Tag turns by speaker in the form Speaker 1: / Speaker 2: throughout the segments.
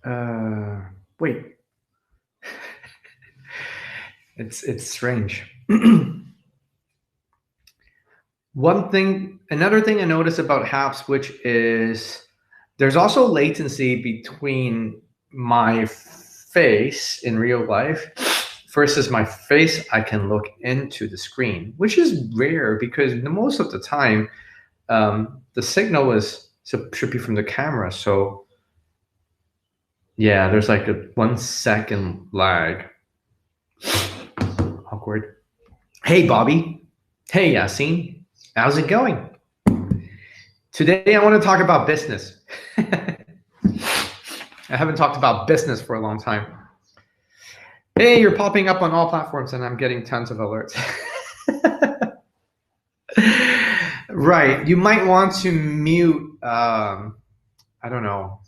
Speaker 1: Wait, it's strange. Another thing I noticed about Haps, which is there's also latency between my face in real life versus my face I can look into the screen, which is rare because most of the time the signal should be from the camera. So yeah, there's like a 1 second lag. Awkward. Hey, Bobby. Hey, Yassine. How's it going? Today, I want to talk about business. I haven't talked about business for a long time. Hey, you're popping up on all platforms, and I'm getting tons of alerts. Right. You might want to mute, I don't know,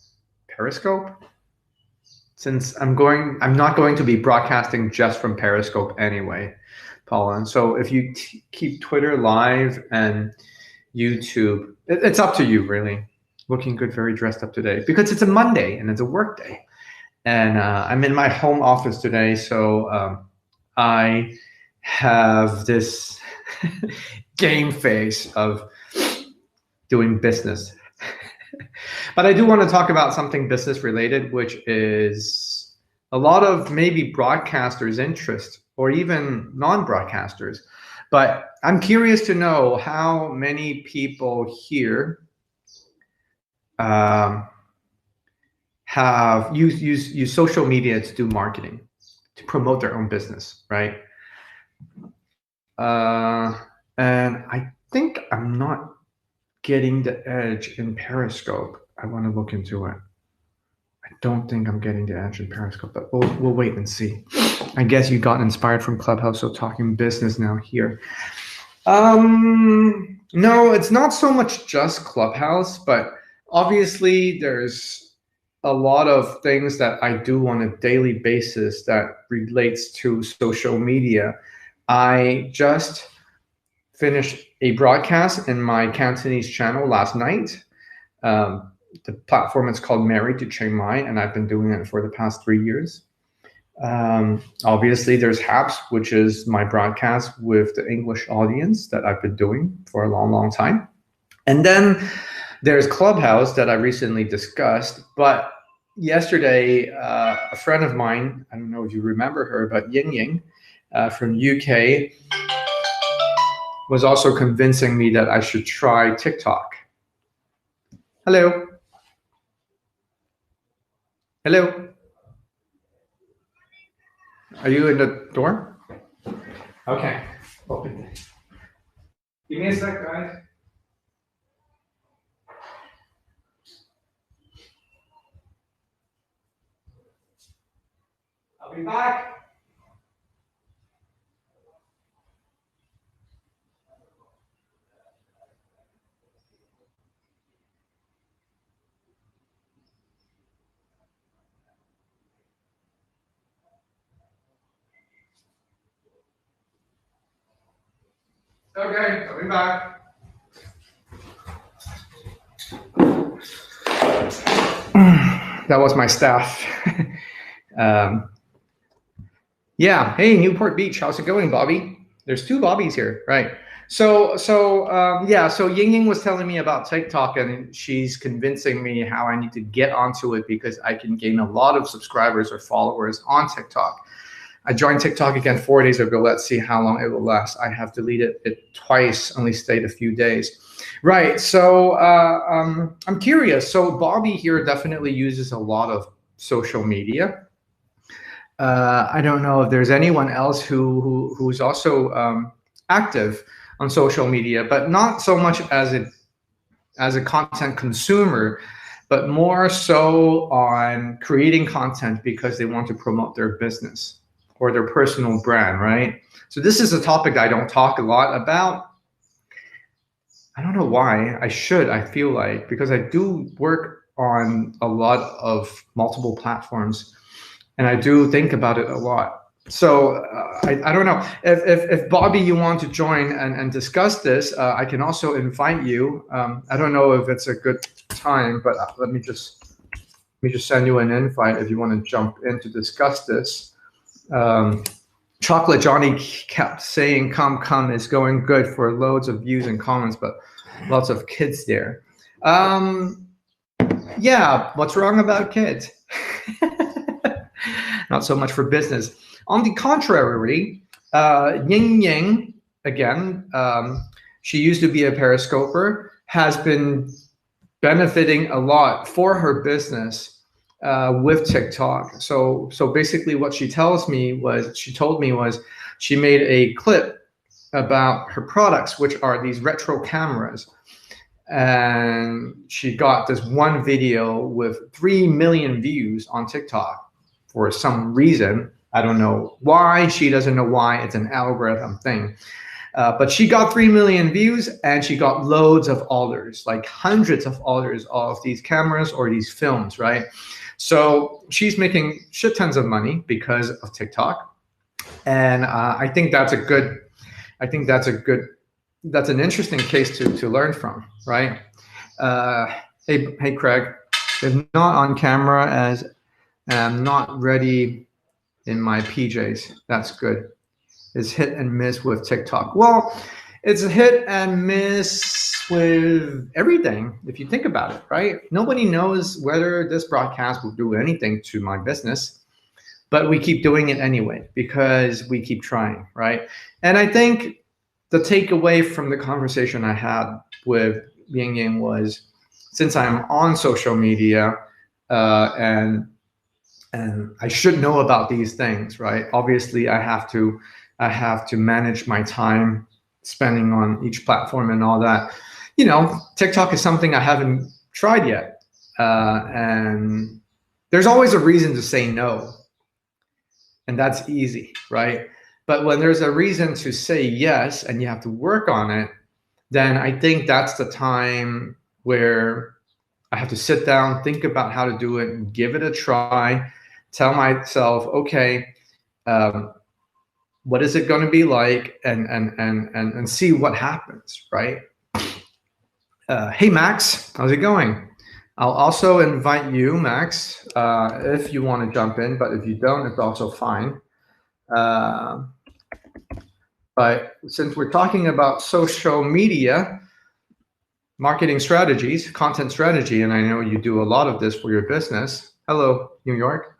Speaker 1: Periscope? Since I'm not going to be broadcasting just from Periscope anyway, Paula. And so if you keep Twitter live and YouTube, it's up to you, really. Looking good, very dressed up today because it's a Monday and it's a work day. And I'm in my home office today, so I have this game face of doing business. But I do want to talk about something business related, which is a lot of maybe broadcasters' interest or even non-broadcasters. But I'm curious to know how many people here have use social media to do marketing, to promote their own business, right? And I think I'm not getting the edge in Periscope. I want to look into it. I don't think I'm getting the edge in Periscope, but we'll wait and see. I guess you got inspired from Clubhouse, so talking business now here. No, it's not so much just Clubhouse, but obviously there's a lot of things that I do on a daily basis that relates to social media. I just finished a broadcast in my Cantonese channel last night. The platform is called Married to Chiang Mai, and I've been doing it for the past 3 years. Obviously, there's Haps, which is my broadcast with the English audience that I've been doing for a long, long time. And then there's Clubhouse that I recently discussed. But yesterday, a friend of mine, I don't know if you remember her, but Ying Ying from UK, was also convincing me that I should try TikTok. Hello. Hello. Are you in the door? Okay. Open it. Give me a sec, guys. I'll be back. Okay, I'll be back. That was my staff. Yeah, hey, Newport Beach, how's it going, Bobby? There's 2 Bobbies here, right? So Ying Ying was telling me about TikTok, and she's convincing me how I need to get onto it because I can gain a lot of subscribers or followers on TikTok. I joined TikTok again 4 days ago. Let's see how long it will last. I have deleted it twice, only stayed a few days. Right, so I'm curious. So Bobby here definitely uses a lot of social media. I don't know if there's anyone else who's also active on social media, but not so much as a content consumer, but more so on creating content because they want to promote their business or their personal brand, right? So this is a topic I don't talk a lot about. I don't know why. I should, I feel like, because I do work on a lot of multiple platforms and I do think about it a lot. So I don't know. If Bobby, you want to join and discuss this, I can also invite you. I don't know if it's a good time, but let me me just send you an invite if you want to jump in to discuss this. Chocolate Johnny kept saying come is going good for loads of views and comments, but lots of kids there. Yeah, what's wrong about kids? Not so much for business. On the contrary, Ying Ying, again, she used to be a periscoper, has been benefiting a lot for her business with TikTok. So basically what she told me was she made a clip about her products, which are these retro cameras. And she got this one video with 3 million views on TikTok for some reason. I don't know why. She doesn't know why. It's an algorithm thing. But she got 3 million views and she got loads of orders, like hundreds of orders of these cameras or these films, right? So she's making shit tons of money because of TikTok. And I think that's an interesting case to learn from, right? Hey Craig, if not on camera as I'm not ready in my PJs, that's good. Is hit and miss with TikTok. Well, it's a hit and miss with everything, if you think about it, right? Nobody knows whether this broadcast will do anything to my business, but we keep doing it anyway because we keep trying, right? And I think the takeaway from the conversation I had with Ying Ying was, since I'm on social media and I should know about these things, right? Obviously, I have to manage my time spending on each platform and all that. You know, TikTok is something I haven't tried yet, and there's always a reason to say no, and that's easy, right? But when there's a reason to say yes and you have to work on it, then I think that's the time where I have to sit down, think about how to do it, give it a try, tell myself, okay, what is it going to be like, and see what happens, right? Hey, Max, how's it going? I'll also invite you, Max, if you want to jump in, but if you don't, it's also fine. But since we're talking about social media, marketing strategies, content strategy, and I know you do a lot of this for your business. Hello, New York.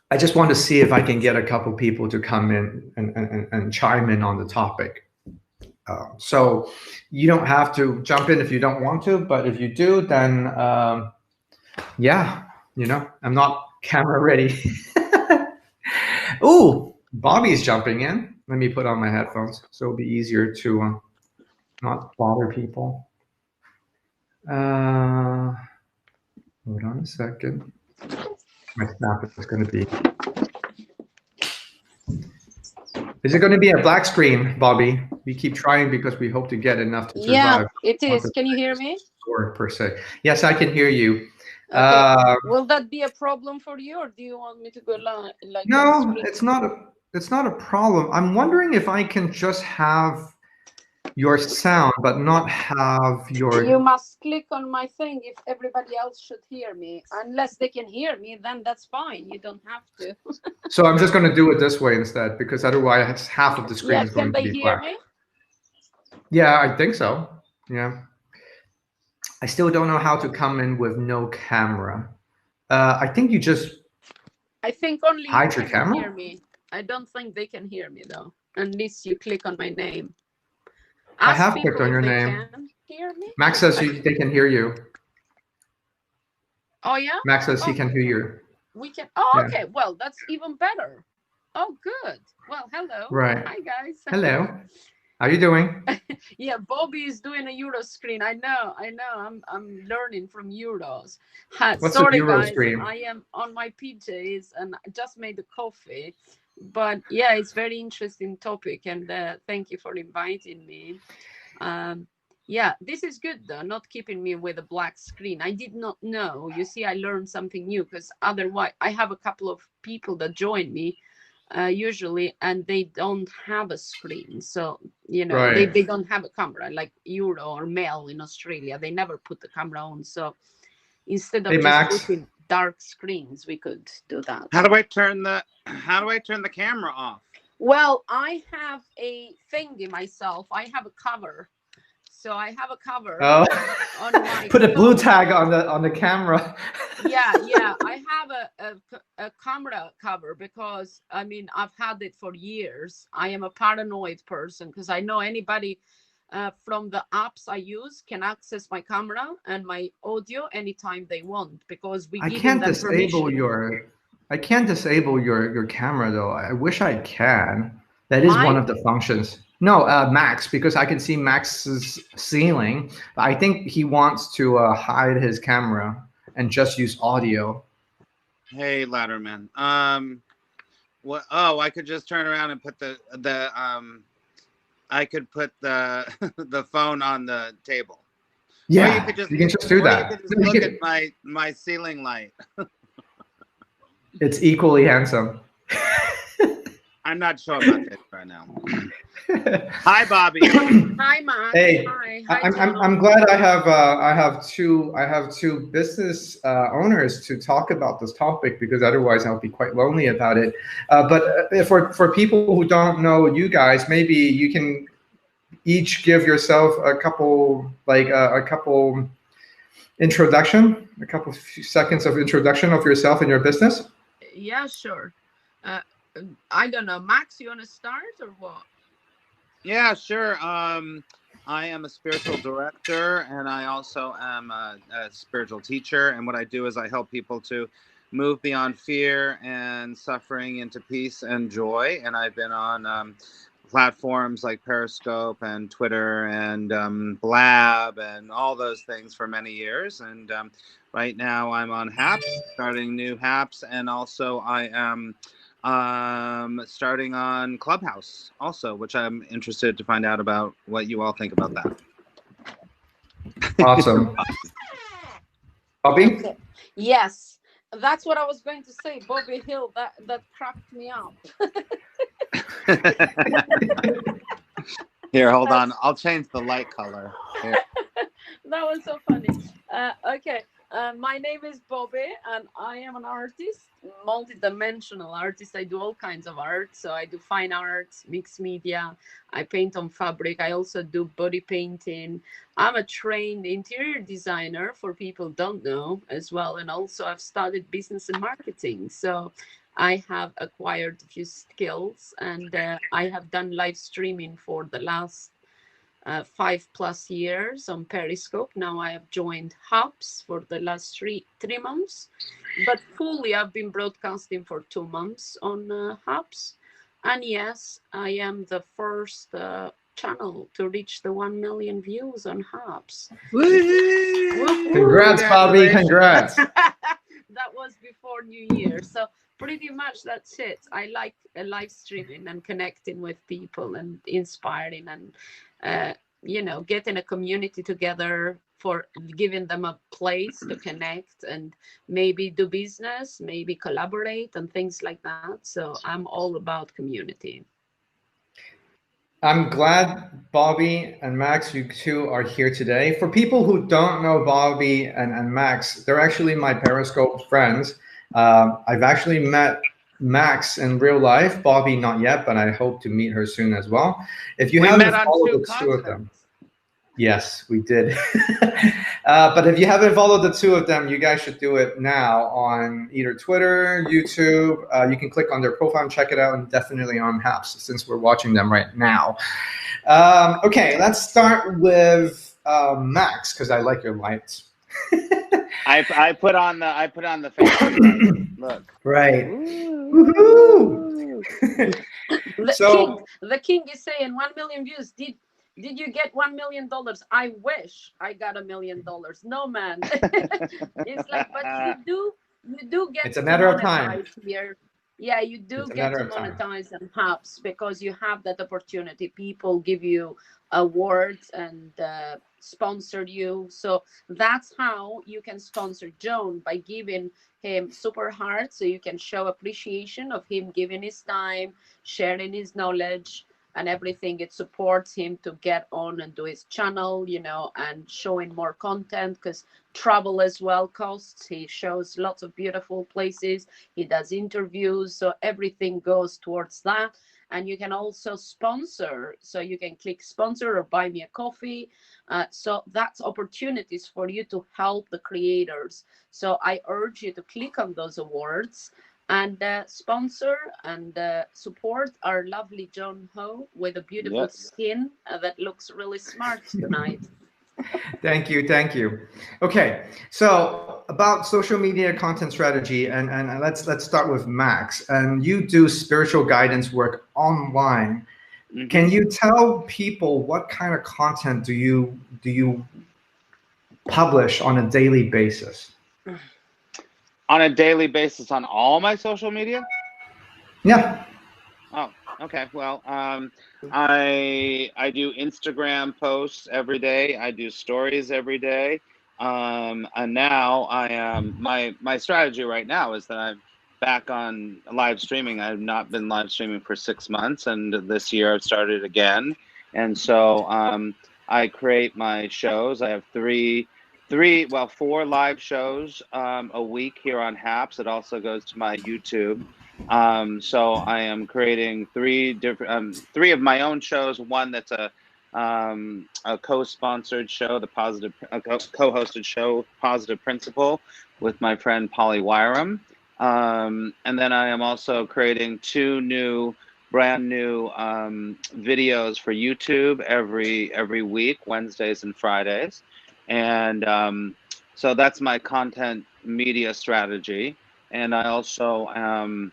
Speaker 1: I just want to see if I can get a couple people to come in and chime in on the topic. So you don't have to jump in if you don't want to, but if you do, then yeah, you know, I'm not camera ready. Ooh, Bobby's jumping in. Let me put on my headphones so it'll be easier to not bother people. Hold on a second. My snap is going to be. Is it going to be a black screen, Bobby? We keep trying because we hope to get enough to survive.
Speaker 2: Yeah, it is. Can you hear me?
Speaker 1: Or per se. Yes, I can hear you.
Speaker 2: Okay. Will that be a problem for you, or do you want me to go like?
Speaker 1: No, it's not a problem. I'm wondering if I can just have your sound, but not have your.
Speaker 2: You must click on my thing if everybody else should hear me. Unless they can hear me, then that's fine. You don't have to.
Speaker 1: So I'm just going to do it this way instead, because otherwise half of the screen is going to be black.
Speaker 2: Can they hear me?
Speaker 1: Yeah, I think so. Yeah. I still don't know how to come in with no camera. I think you just.
Speaker 2: I think only
Speaker 1: hide
Speaker 2: you
Speaker 1: your
Speaker 2: can
Speaker 1: camera?
Speaker 2: hear me. I don't think they can hear me though, unless you click on my name.
Speaker 1: I have clicked on your name.
Speaker 2: Can hear me?
Speaker 1: Max says they can hear you.
Speaker 2: Oh yeah.
Speaker 1: Max says he can hear you.
Speaker 2: We can. Oh, okay. Yeah. Well, that's even better. Oh, good. Well, hello.
Speaker 1: Right.
Speaker 2: Hi guys.
Speaker 1: Hello. How you doing?
Speaker 2: Yeah, Bobby is doing a Euro screen. I know. I'm learning from Euros. Sorry, Euro guys. Screen? I am on my PJs and I just made the coffee. But yeah, it's very interesting topic, and thank you for inviting me. Yeah, this is good though, not keeping me with a black screen. I did not know. You see, I learned something new, because otherwise I have a couple of people that join me usually, and they don't have a screen. So, you know, right. they don't have a camera, like Euro or Mel in Australia. They never put the camera on. So Instead of
Speaker 1: Hey,
Speaker 2: just
Speaker 1: Max.
Speaker 2: putting dark screens, we could do that.
Speaker 3: How do I turn the camera off?
Speaker 2: Well, I have a thingy myself. I have a cover. So I have a cover
Speaker 1: Oh,
Speaker 2: on my
Speaker 1: put a blue
Speaker 2: phone.
Speaker 1: tag on the camera.
Speaker 2: Yeah, I have a camera cover because I mean I've had it for years. I am a paranoid person because I know anybody from the apps I use can access my camera and my audio anytime they want because we give them permission.
Speaker 1: I can't disable your camera though. I wish I can. That is one of the functions. No, Max, because I can see Max's ceiling. I think he wants to hide his camera and just use audio.
Speaker 3: Hey, Ladderman. What? Oh, I could just turn around and put I could put the the phone on the table.
Speaker 1: Yeah, you can just do that.
Speaker 3: You can just look at my ceiling light.
Speaker 1: It's equally handsome.
Speaker 3: I'm not sure about this right now. Hi, Bobby.
Speaker 2: Hi, Max.
Speaker 1: Hey,
Speaker 2: Hi,
Speaker 1: I'm glad I have two business owners to talk about this topic because otherwise I'll be quite lonely about it. But for people who don't know you guys, maybe you can each give yourself a couple introduction, a couple few seconds of introduction of yourself and your business.
Speaker 2: Yeah, sure. I don't know, Max, you want to start or what?
Speaker 3: Yeah, sure. I am a spiritual director, and I also am a spiritual teacher. And what I do is I help people to move beyond fear and suffering into peace and joy. And I've been on platforms like Periscope and Twitter and Blab and all those things for many years. And right now I'm on Haps, starting new Haps, and also I am starting on Clubhouse also, which I'm interested to find out about what you all think about that.
Speaker 1: Awesome. Bobby?
Speaker 2: Okay. Yes, that's what I was going to say. Bobby Hill, that cracked me up.
Speaker 3: Here, hold on. I'll change the light color. Here.
Speaker 2: That was so funny. Okay. My name is Bobby, and I am an artist, multi-dimensional artist. I do all kinds of art. So I do fine art, mixed media. I paint on fabric. I also do body painting. I'm a trained interior designer, for people who don't know as well. And also I've studied business and marketing. So I have acquired a few skills, and I have done live streaming for the last 5+ years on Periscope. Now I have joined Hubs for the last three months, but fully I've been broadcasting for 2 months on Hubs. And yes, I am the first channel to reach the 1 million views on Hubs.
Speaker 1: Congrats, Bobby. Congrats.
Speaker 2: That was before New Year. So pretty much that's it. I like live streaming and connecting with people and inspiring and getting a community together, for giving them a place to connect and maybe do business, maybe collaborate and things like that. So I'm all about community.
Speaker 1: I'm glad Bobby and Max, you two are here today. For people who don't know Bobby and Max, they're actually my Periscope friends. I've actually met Max in real life, Bobby not yet, but I hope to meet her soon as well. If you haven't followed the two of them, yes, we did. But if you haven't followed the two of them, you guys should do it now on either Twitter, YouTube. You can click on their profile and check it out, and definitely on Haps since we're watching them right now. Okay, let's start with Max because I like your lights.
Speaker 3: I put on the face. Look.
Speaker 1: Right.
Speaker 2: The king is saying 1 million views. Did you get $1 million? I wish I got $1 million. No, man. It's like, but you do get.
Speaker 1: It's a matter of time.
Speaker 2: Here. Yeah, you do get to monetize and Hubs because you have that opportunity. People give you awards and sponsor you. So that's how you can sponsor Joan, by giving him super hard, so you can show appreciation of him giving his time, sharing his knowledge and everything. It supports him to get on and do his channel, and showing more content, because travel as well costs. He shows lots of beautiful places. He does interviews. So everything goes towards that. And you can also sponsor. So you can click sponsor or buy me a coffee. So that's opportunities for you to help the creators. So I urge you to click on those awards and sponsor and support our lovely John Ho with a beautiful skin that looks really smart tonight.
Speaker 1: Thank you, thank you. Okay, so about social media content strategy, and let's start with Max. And you do spiritual guidance work online. Mm-hmm. Can you tell people what kind of content do you publish on a daily basis?
Speaker 3: On a daily basis on all my social media?
Speaker 1: Yeah.
Speaker 3: Oh, okay. Well, I do Instagram posts every day. I do stories every day. And now I am my strategy right now is that I'm back on live streaming. I've not been live streaming for 6 months, and this year I've started again. And so I create my shows. I have four live shows a week here on Haps. It also goes to my YouTube. So I am creating three of my own shows. One that's a co-sponsored show, co-hosted show, Positive Principle, with my friend Polly Wyram. And then I am also creating two brand new videos for YouTube every week, Wednesdays and Fridays. And so that's my content media strategy. And I also am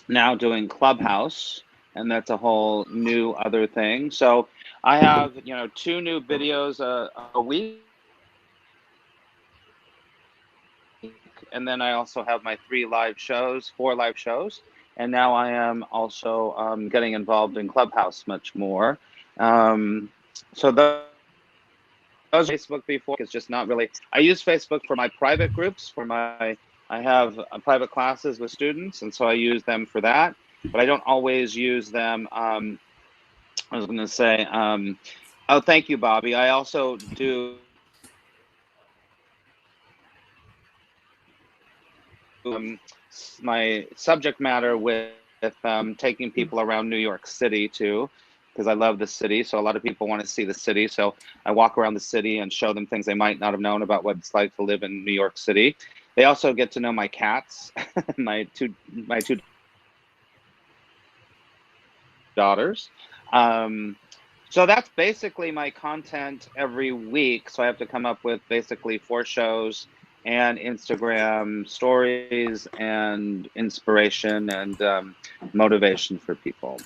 Speaker 3: now doing Clubhouse, and that's a whole new other thing. So I have, 2 new videos a week. And then I also have my 4 live shows. And now I am also getting involved in Clubhouse much more. So those Facebook before is just not really. I use Facebook for my private groups, I have private classes with students, and so I use them for that. But I don't always use them. I was going to say, oh, thank you, Bobby. I also do my subject matter with taking people around New York City too, because I love the city. So a lot of people want to see the city. So I walk around the city and show them things they might not have known about what it's like to live in New York City. They also get to know my cats, my two daughters. So that's basically my content every week. So I have to come up with basically 4 shows and Instagram stories and inspiration and motivation for people.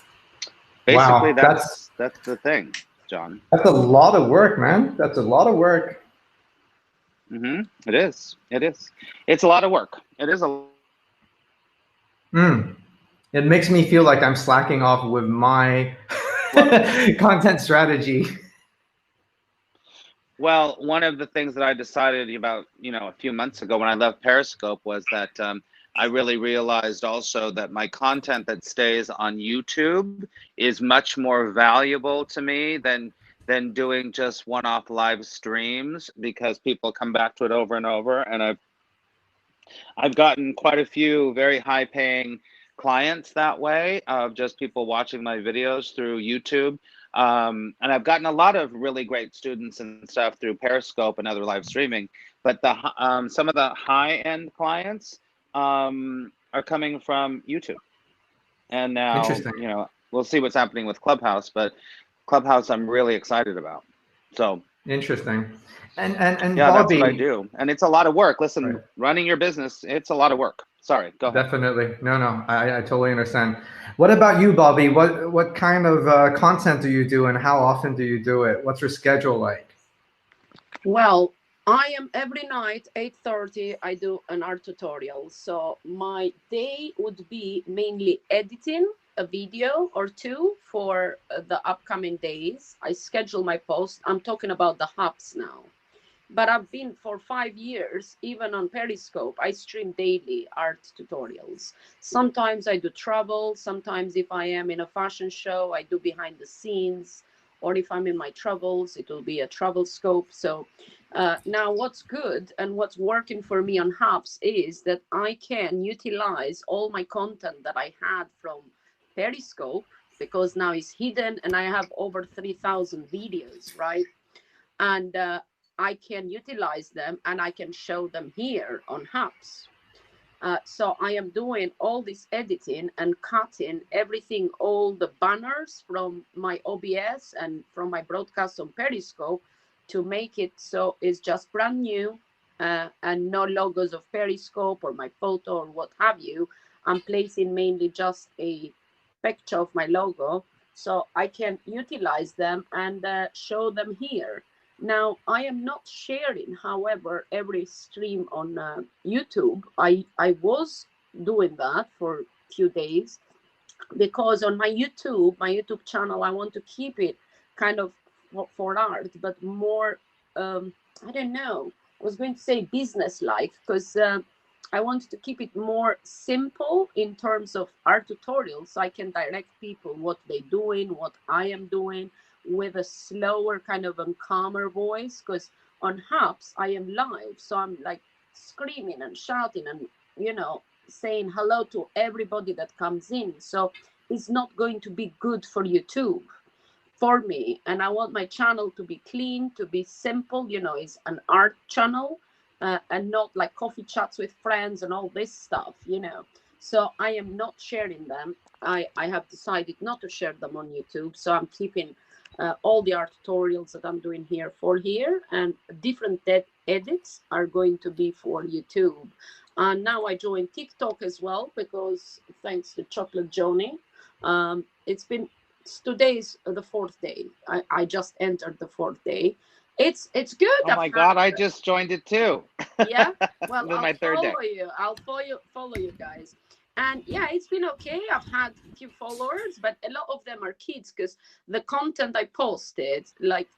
Speaker 3: Basically, wow, that's the thing, John.
Speaker 1: That's a lot of work, man. That's a lot of work.
Speaker 3: Mm-hmm. It is. It's a lot of work. It is a.
Speaker 1: It makes me feel like I'm slacking off with my content strategy.
Speaker 3: Well, one of the things that I decided about, a few months ago when I left Periscope was that I really realized also that my content that stays on YouTube is much more valuable to me than doing just one-off live streams, because people come back to it over and over. And I've gotten quite a few very high-paying clients that way, of just people watching my videos through YouTube. And I've gotten a lot of really great students and stuff through Periscope and other live streaming. But some of the high-end clients are coming from YouTube. And now, we'll see what's happening with Clubhouse, but Clubhouse I'm really excited about. So
Speaker 1: interesting. And
Speaker 3: yeah,
Speaker 1: Bobby,
Speaker 3: that's what I do. And it's a lot of work. Listen, right. Running your business, it's a lot of work. Sorry, go ahead.
Speaker 1: Definitely. No, I totally understand. What about you, Bobby? What kind of content do you do, and how often do you do it? What's your schedule like?
Speaker 2: Well, I am every night, 8:30, I do an art tutorial. So my day would be mainly editing a video or 2 for the upcoming days. I schedule my post. I'm talking about the hubs now. But I've been for 5 years, even on Periscope, I stream daily art tutorials. Sometimes I do travel. Sometimes if I am in a fashion show, I do behind the scenes. Or if I'm in my travels, it will be a travel scope. So Now, what's good and what's working for me on Hubs is that I can utilize all my content that I had from Periscope, because now it's hidden and I have over 3,000 videos, right? And I can utilize them and I can show them here on Hubs. So I am doing all this editing and cutting everything, all the banners from my OBS and from my broadcast on Periscope, to make it so it's just brand new, and no logos of Periscope or my photo or what have you. I'm placing mainly just a picture of my logo, so I can utilize them and show them here. Now, I am not sharing, however, every stream on YouTube. I was doing that for a few days, because on my YouTube channel, I want to keep it kind of for art, but more, I don't know, I was going to say business-like, because I wanted to keep it more simple in terms of art tutorials, so I can direct people what they're doing, what I am doing, with a slower kind of a calmer voice, because on Hubs I am live, so I'm like screaming and shouting and, you know, saying hello to everybody that comes in. So it's not going to be good for YouTube for me, and I want my channel to be clean, to be simple, you know, it's an art channel, and not like coffee chats with friends and all this stuff, you know. So I am not sharing them. I have decided not to share them on YouTube, so I'm keeping all the art tutorials that I'm doing here for here, and different edits are going to be for YouTube. And now I joined TikTok as well, because thanks to Chocolate Joni, today's the 4th day. I just entered the 4th day. It's good.
Speaker 3: Oh my God, I just joined it too.
Speaker 2: Yeah, well,
Speaker 3: I'll
Speaker 2: follow you guys. And yeah, it's been okay. I've had a few followers, but a lot of them are kids, because the content I posted, like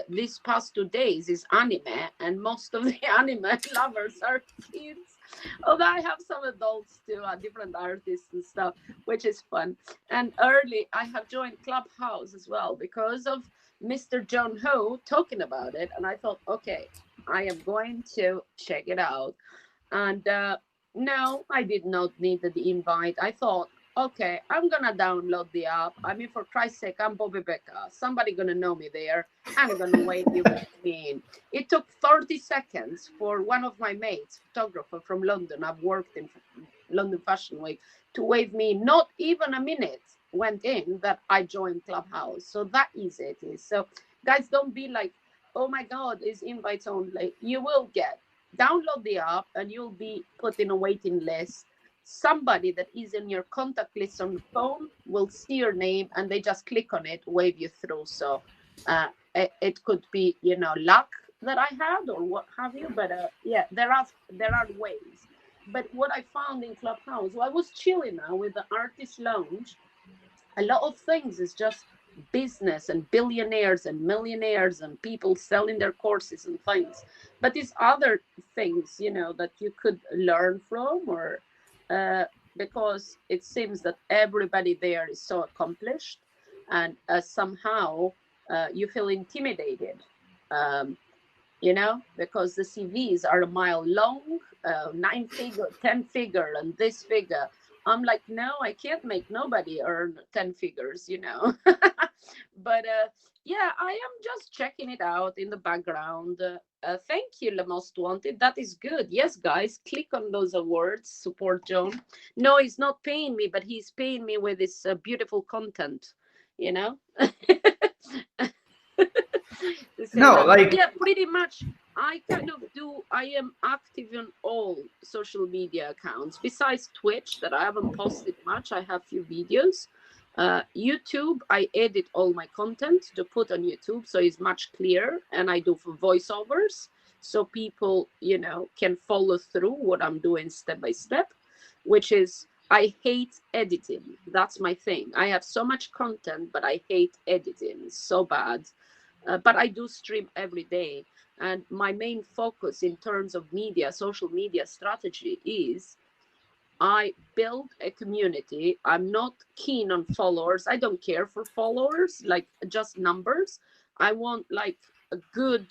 Speaker 2: these past 2 days, is anime, and most of the anime lovers are kids. Although I have some adults too, different artists and stuff, which is fun. And early, I have joined Clubhouse as well, because of Mr. John Ho talking about it. And I thought, okay, I am going to check it out. And no, I did not need the invite. I thought, okay, I'm gonna download the app. I mean, for Christ's sake, I'm Bobby Becca. Somebody gonna know me there. I'm gonna wave you in. It took 30 seconds for one of my mates, photographer from London, I've worked in London Fashion Week, to wave me. Not even a minute went in that I joined Clubhouse. So that easy it is. So guys, don't be like, oh my God, it's invites only. You will get. Download the app and you'll be put in a waiting list. Somebody that is in your contact list on the phone will see your name and they just click on it, wave you through. So it could be, you know, luck that I had or what have you. But yeah, there are ways. But what I found in Clubhouse, well, I was chilling now with the Artist Lounge. A lot of things is just business and billionaires and millionaires and people selling their courses and things, but these other things, you know, that you could learn from, or because it seems that everybody there is so accomplished, and somehow you feel intimidated, you know, because the CVs are a mile long, 9-figure, 10-figure, and this figure. I'm like, no, I can't make nobody earn 10 figures, you know. But yeah, I am just checking it out in the background. Thank you, Le Most Wanted. That is good. Yes, guys, click on those awards. Support John. No, he's not paying me, but he's paying me with his beautiful content, you know.
Speaker 1: No, like,
Speaker 2: yeah, pretty much. I am active on all social media accounts besides Twitch that I haven't posted much. I have few videos. YouTube, I edit all my content to put on YouTube, so it's much clearer, and I do for voiceovers, so people, you know, can follow through what I'm doing step by step, which is, I hate editing. That's my thing. I have so much content, but I hate editing. It's so bad. But I do stream every day. And my main focus in terms of media, social media strategy is I build a community. I'm not keen on followers. I don't care for followers, like just numbers. I want like a good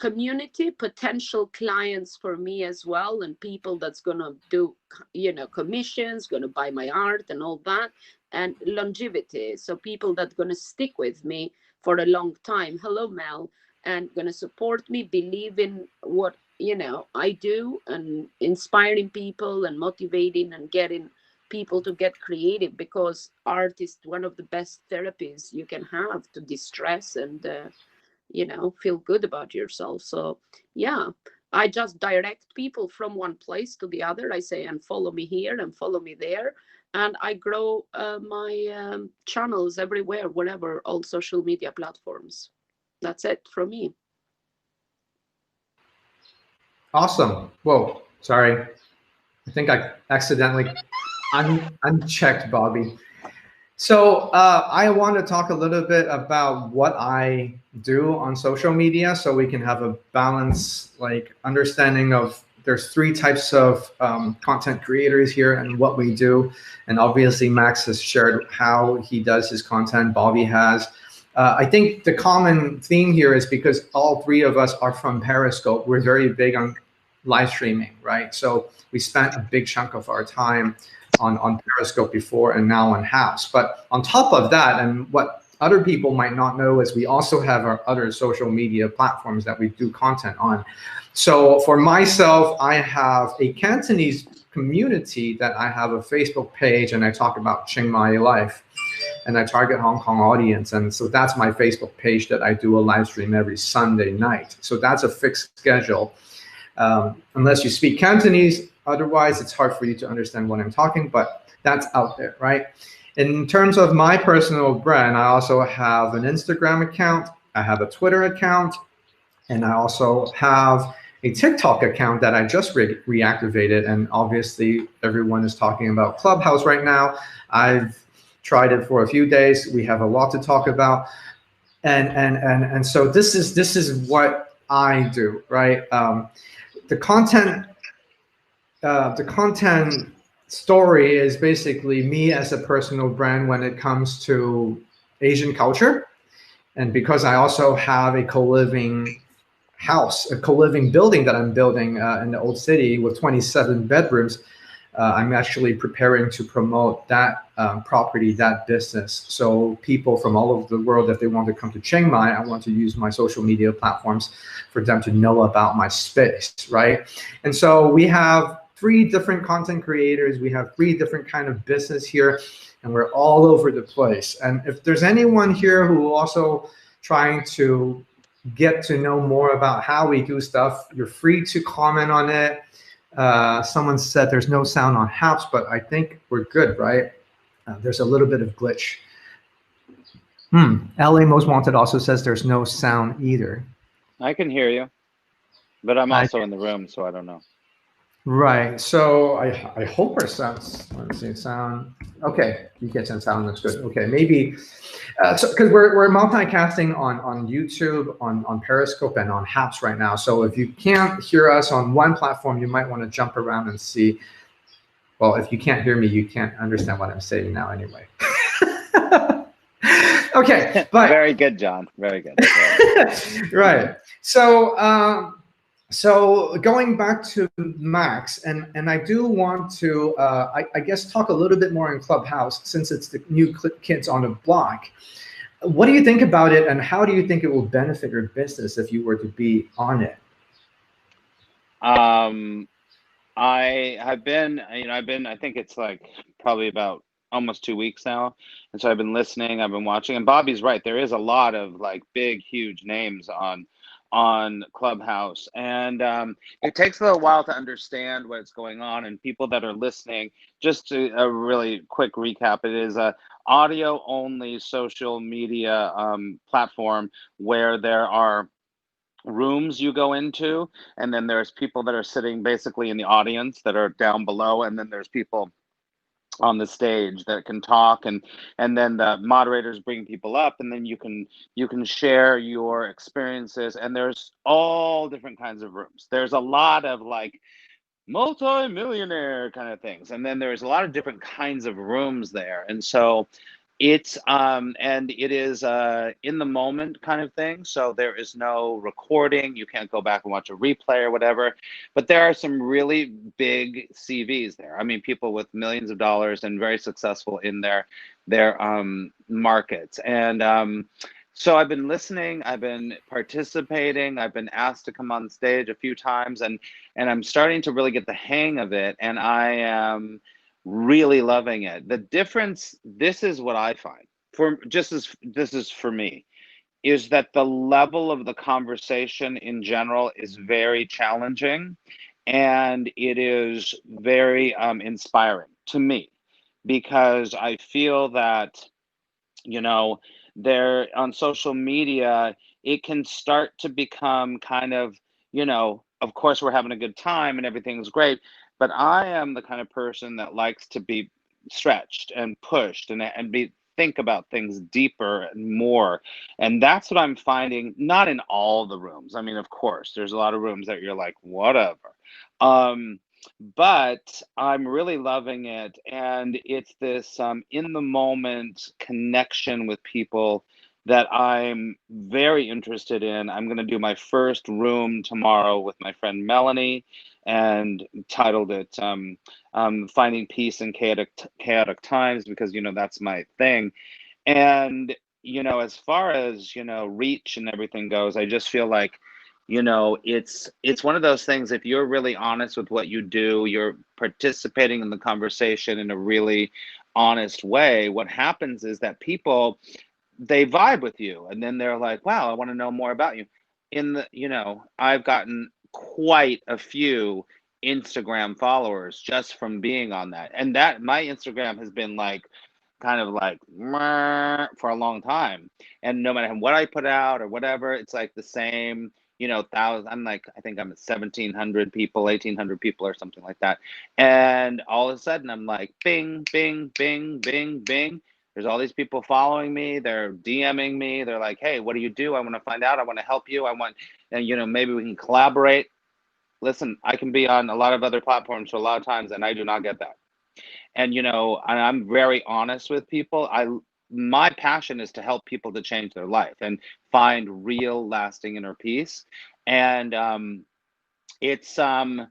Speaker 2: community, potential clients for me as well, and people that's gonna do, commissions, gonna buy my art and all that, and longevity. So people that gonna stick with me for a long time. Hello, Mel, and gonna support me, believe in what I do, and inspiring people and motivating and getting people to get creative, because art is one of the best therapies you can have to distress and feel good about yourself. So yeah, I just direct people from one place to the other. I say, and follow me here and follow me there, and I grow my channels everywhere, wherever, all social media platforms. That's it from me.
Speaker 1: Awesome. Whoa, sorry, I think I accidentally unchecked Bobby. So I want to talk a little bit about what I do on social media, so we can have a balanced understanding of, there's three types of content creators here and what we do. And obviously Max has shared how he does his content, Bobby has. I think the common theme here is because all three of us are from Periscope, we're very big on live streaming, right? So we spent a big chunk of our time on Periscope before, and now on House. But on top of that, and what other people might not know, is we also have our other social media platforms that we do content on. So for myself, I have a Cantonese community that I have a Facebook page, and I talk about Chiang Mai life, and I target Hong Kong audience. And so that's my Facebook page that I do a live stream every Sunday night. So that's a fixed schedule. Unless you speak Cantonese, otherwise it's hard for you to understand what I'm talking, but that's out there, right? In terms of my personal brand, I also have an Instagram account, I have a Twitter account, and I also have a TikTok account that I just reactivated. And obviously everyone is talking about Clubhouse right now. I've tried it for a few days. We have a lot to talk about. And so this is what I do, right? The content story is basically me as a personal brand when it comes to Asian culture. And because I also have a co-living house, a co-living building that I'm building in the old city with 27 bedrooms, I'm actually preparing to promote that property, that business. So people from all over the world, if they want to come to Chiang Mai, I want to use my social media platforms for them to know about my space, right? And so we have 3 different content creators. We have 3 different kind of business here, and we're all over the place. And if there's anyone here who also trying to get to know more about how we do stuff, you're free to comment on it. Someone said there's no sound on House, but I think we're good, right? There's a little bit of glitch. LA Most Wanted also says there's no sound either.
Speaker 3: I can hear you, but I'm also in the room, so I don't know.
Speaker 1: Right. So I hope our sounds. Let's see, sound. Okay, you get some sound. That's good. Okay, maybe so because we're multicasting on YouTube, on Periscope, and on House right now. So if you can't hear us on one platform, you might want to jump around and see. Well, if you can't hear me, you can't understand what I'm saying now anyway. Okay, but
Speaker 3: very good, John. Very good.
Speaker 1: Right. So. So going back to Max, and I do want to, I guess, talk a little bit more in Clubhouse, since it's the new kids on the block. What do you think about it, and how do you think it will benefit your business if you were to be on it?
Speaker 3: I have been, I think it's like probably about almost 2 weeks now. And so I've been listening, I've been watching, and Bobby's right. There is a lot of like big, huge names on Clubhouse, and it takes a little while to understand what's going on. And people that are listening, just to a really quick recap, it is a audio only social media platform where there are rooms you go into, and then there's people that are sitting basically in the audience that are down below, and then there's people on the stage that can talk, and then the moderators bring people up, and then you can share your experiences. And there's all different kinds of rooms. There's a lot of like multi-millionaire kind of things, and then there's a lot of different kinds of rooms there. And so It's and it is in the moment kind of thing. So there is no recording. You can't go back and watch a replay or whatever. But there are some really big CVs there. I mean, people with millions of dollars and very successful in their markets. And so I've been listening, I've been participating, I've been asked to come on stage a few times, and I'm starting to really get the hang of it, and I am really loving it. The difference, this is what I find, for just as this is for me, is that the level of the conversation in general is very challenging, and it is very inspiring to me, because I feel that, you know, there on social media, it can start to become kind of, you know, of course we're having a good time and everything's great, but I am the kind of person that likes to be stretched and pushed and be think about things deeper and more. And that's what I'm finding, not in all the rooms. I mean, of course, there's a lot of rooms that you're like, whatever. Um, but I'm really loving it, and it's this in the moment connection with people that I'm very interested in. I'm going to do my first room tomorrow with my friend Melanie, and titled it "Finding Peace in Chaotic Times," because, you know, that's my thing. And, you know, as far as, you know, reach and everything goes, I just feel like, you know, it's one of those things. If you're really honest with what you do, you're participating in the conversation in a really honest way, what happens is that people, they vibe with you, and then they're like, wow, I want to know more about you. In the, you know, I've gotten quite a few Instagram followers just from being on that. And that my Instagram has been like kind of like "Meh," for a long time. And no matter what I put out or whatever, it's like the same, you know, thousand. I'm like, I think I'm at 1,700 people, 1,800 people or something like that. And all of a sudden I'm like, bing, bing, bing, bing, bing. There's all these people following me. They're DMing me. They're like, hey, what do you do? I want to find out. I want to help you. I want, and, you know, maybe we can collaborate. Listen, I can be on a lot of other platforms for a lot of times, and I do not get that. And, you know, and I'm very honest with people. My passion is to help people to change their life and find real lasting inner peace. And it's and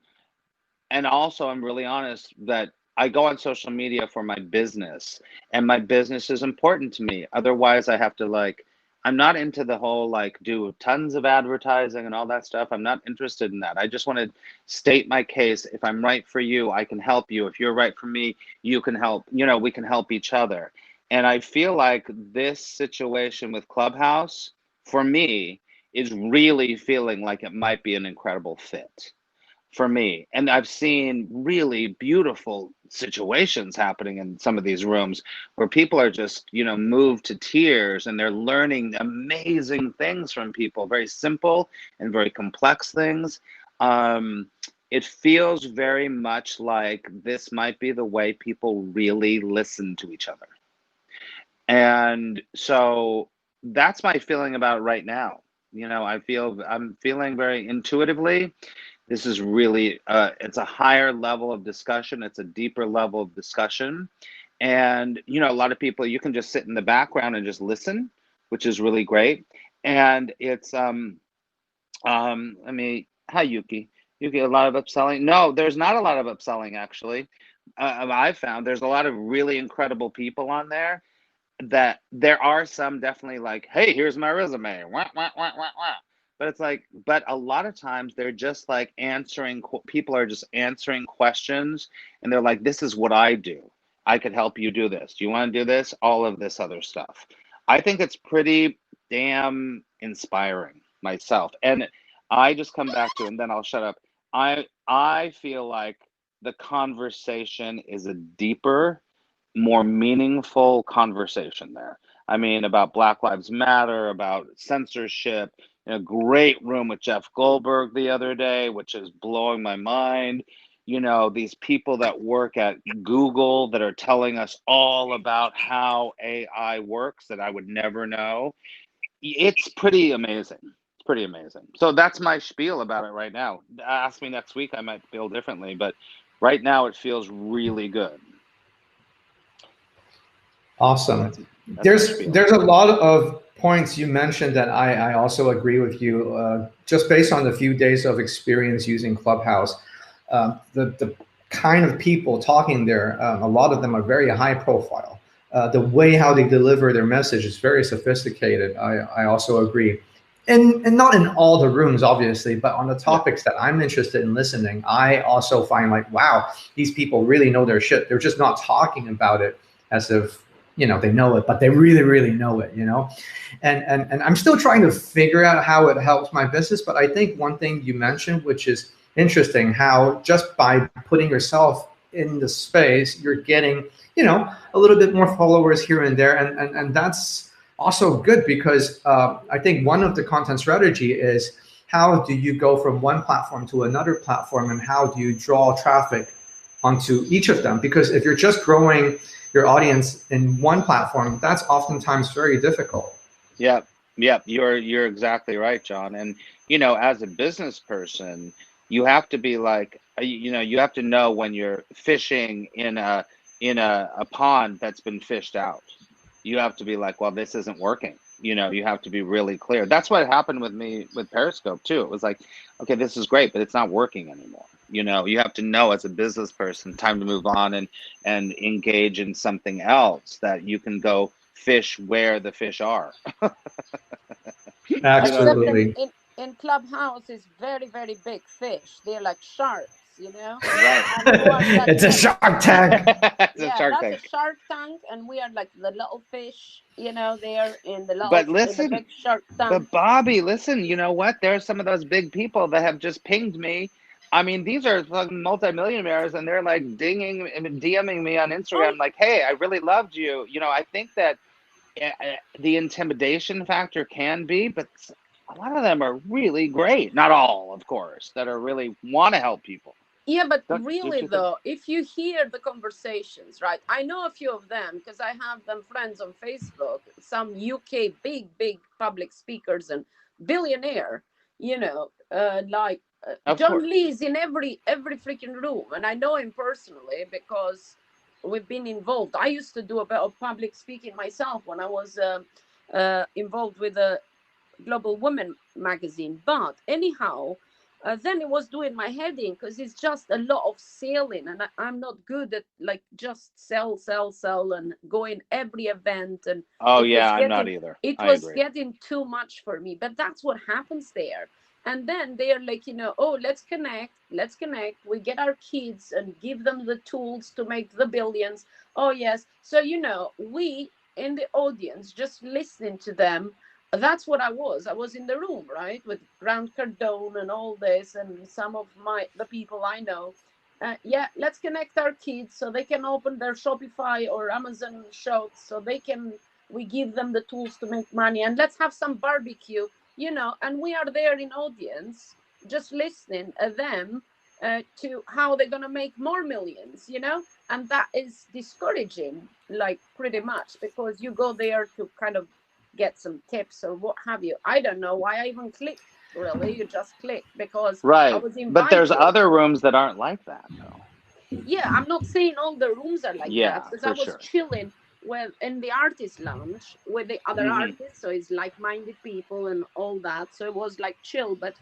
Speaker 3: also I'm really honest that I go on social media for my business, and my business is important to me. Otherwise, I have to like, I'm not into the whole like do tons of advertising and all that stuff. I'm not interested in that. I just want to state my case. If I'm right for you, I can help you. If you're right for me, you can help, you know, we can help each other. And I feel like this situation with Clubhouse, for me, is really feeling like it might be an incredible fit for me. And I've seen really beautiful situations happening in some of these rooms where people are just, you know, moved to tears, and they're learning amazing things from people, very simple and very complex things. Um, it feels very much like this might be the way people really listen to each other. And so that's my feeling about it right now. You know, I'm feeling very intuitively this is really, it's a higher level of discussion. It's a deeper level of discussion. And, you know, a lot of people, you can just sit in the background and just listen, which is really great. And it's, I mean, hi, Yuki. Yuki, a lot of upselling? No, there's not a lot of upselling, actually. I've found there's a lot of really incredible people on there, that there are some definitely like, hey, here's my resume. Wah, wah, wah, wah, wah. But it's like, but a lot of times they're just like answering, people are just answering questions, and they're like, this is what I do. I could help you do this. Do you want to do this? All of this other stuff. I think it's pretty damn inspiring myself. And I just come back to, and then I'll shut up. I feel like the conversation is a deeper, more meaningful conversation there. I mean, about Black Lives Matter, about censorship. In a great room with Jeff Goldberg the other day, which is blowing my mind. You know, these people that work at Google that are telling us all about how AI works that I would never know. It's pretty amazing. It's pretty amazing. So that's my spiel about it right now. Ask me next week, I might feel differently, but right now it feels really good.
Speaker 1: Awesome. There's a lot of points you mentioned that I also agree with you. Just based on the few days of experience using Clubhouse, the kind of people talking there, a lot of them are very high profile. The way how they deliver their message is very sophisticated. I also agree. And not in all the rooms, obviously, but on the topics that I'm interested in listening, I also find like, wow, these people really know their shit. They're just not talking about it as if, you know, they know it, but they really, really know it, you know? And I'm still trying to figure out how it helps my business. But I think one thing you mentioned, which is interesting, how just by putting yourself in the space, you're getting, you know, a little bit more followers here and there. And that's also good because I think one of the content strategy is how do you go from one platform to another platform, and how do you draw traffic onto each of them? Because if you're just growing your audience in one platform, that's oftentimes very difficult.
Speaker 3: Yeah, you're exactly right, John. And you know, as a business person, you have to be like, you know, you have to know when you're fishing in a pond that's been fished out. You have to be like, well, this isn't working. You know, you have to be really clear. That's what happened with me with Periscope too. It was like, okay, this is great, but it's not working anymore. You know, you have to know as a business person, time to move on and engage in something else that you can go fish where the fish are.
Speaker 1: Absolutely.
Speaker 2: In Clubhouse is very, very big fish. They're like sharks, you know.
Speaker 3: Right.
Speaker 1: It's a Shark Tank.
Speaker 2: That's a Shark Tank, and we are like the little fish, you know. They're in the little,
Speaker 3: but listen,
Speaker 2: in the big Shark Tank.
Speaker 3: But Bobby, listen, you know what? There's some of those big people that have just pinged me. I mean, these are multimillionaires, and they're like DMing me on Instagram, like, "Hey, I really loved you." You know, I think that the intimidation factor can be, but a lot of them are really great. Not all, of course, that are really want to help people.
Speaker 2: Yeah, but really though, if you hear the conversations, right? I know a few of them because I have them friends on Facebook, some UK big public speakers and billionaire, you know, like John Lee's in every freaking room. And I know him personally because we've been involved. I used to do a bit of public speaking myself when I was involved with a Global Women magazine. But anyhow, then it was doing my head in because it's just a lot of selling, and I'm not good at like just sell and going every event. And
Speaker 3: I'm not either.
Speaker 2: It was getting too much for me, but that's what happens there. And then they are like, you know, oh, let's connect. We get our kids and give them the tools to make the billions. Oh yes. So, you know, we in the audience just listening to them. That's what I was in the room, right, with Grant Cardone and all this, and some of the people I know. Yeah, let's connect our kids so they can open their Shopify or Amazon shops, so we give them the tools to make money, and let's have some barbecue, you know. And we are there in audience just listening at them to how they're gonna make more millions, you know. And that is discouraging, like, pretty much, because you go there to kind of get some tips or what have you. I don't know why I even clicked, really. You just click because I was invited.
Speaker 3: But there's other rooms that aren't like that, though.
Speaker 2: Yeah, I'm not saying all the rooms are like that, because I was chilling in the artist lounge with the other artists, so it's like-minded people and all that, so it was like chill. But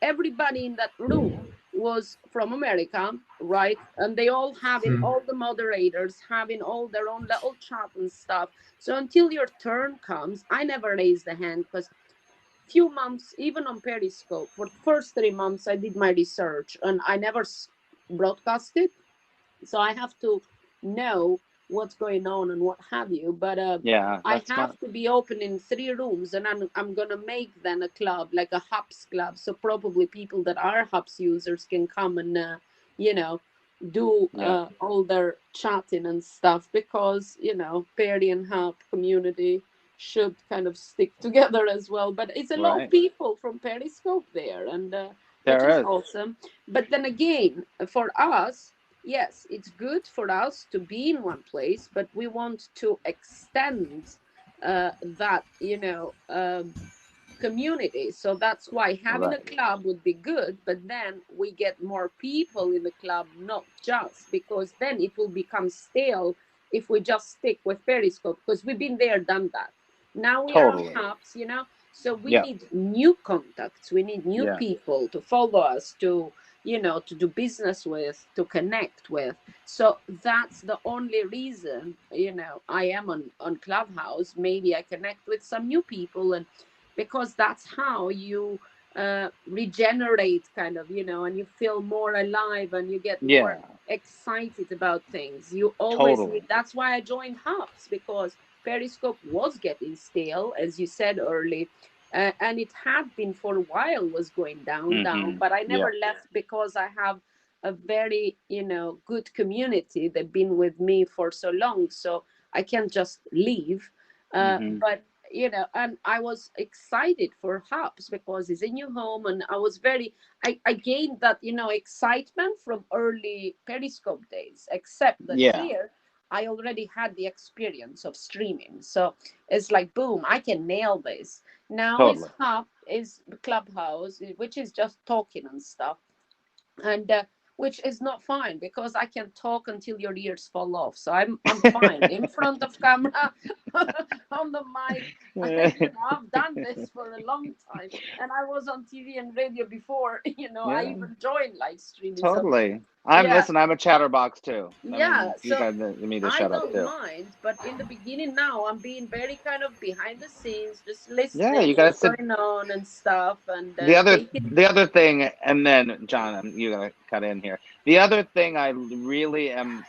Speaker 2: everybody in that room was from America, right? And they all having all the moderators having all their own little chat and stuff. So until your turn comes, I never raised the hand, because few months, even on Periscope, for the first 3 months, I did my research and I never broadcasted. So I have to know what's going on and what have you. But I have to be open in 3 rooms, and I'm gonna make then a club, like a Hubs club, so probably people that are Hubs users can come and you know, do all their chatting and stuff, because, you know, Perry and Hub community should kind of stick together as well. But it's a lot of people from Periscope there, and which is awesome. But then again, for us, yes, it's good for us to be in one place, but we want to extend that, you know, community. So that's why having a club would be good, but then we get more people in the club, not just because then it will become stale if we just stick with Periscope, because we've been there, done that. Now we are on Hubs, you know, so we need new contacts. We need new people to follow us, to, you know, to do business with, to connect with. So that's the only reason, you know, I am on Clubhouse. Maybe I connect with some new people, and because that's how you regenerate, kind of, you know, and you feel more alive and you get more excited about things. You always need, that's why I joined Hubs, because Periscope was getting stale, as you said early, and it had been for a while, was going down, but I never left, because I have a very, you know, good community. They've been with me for so long, so I can't just leave. But, you know, and I was excited for Hubs because it's a new home, and I was I gained that, you know, excitement from early Periscope days, except that here I already had the experience of streaming. So it's like, boom, I can nail this. Now it's Hub, is Clubhouse, which is just talking and stuff. And which is not fine, because I can talk until your ears fall off. So I'm fine in front of camera, on the mic. You know, I've done this for a long time, and I was on TV and radio before. You know, I even joined live streaming.
Speaker 3: Totally. Listen, I'm a chatterbox too.
Speaker 2: Yeah,
Speaker 3: so I don't
Speaker 2: mind, but in the beginning now I'm being very kind of behind the scenes, just listening.
Speaker 3: Yeah, you guys
Speaker 2: what's going on and stuff. And
Speaker 3: the other thing, and then John, you gotta cut in here. The other thing I really am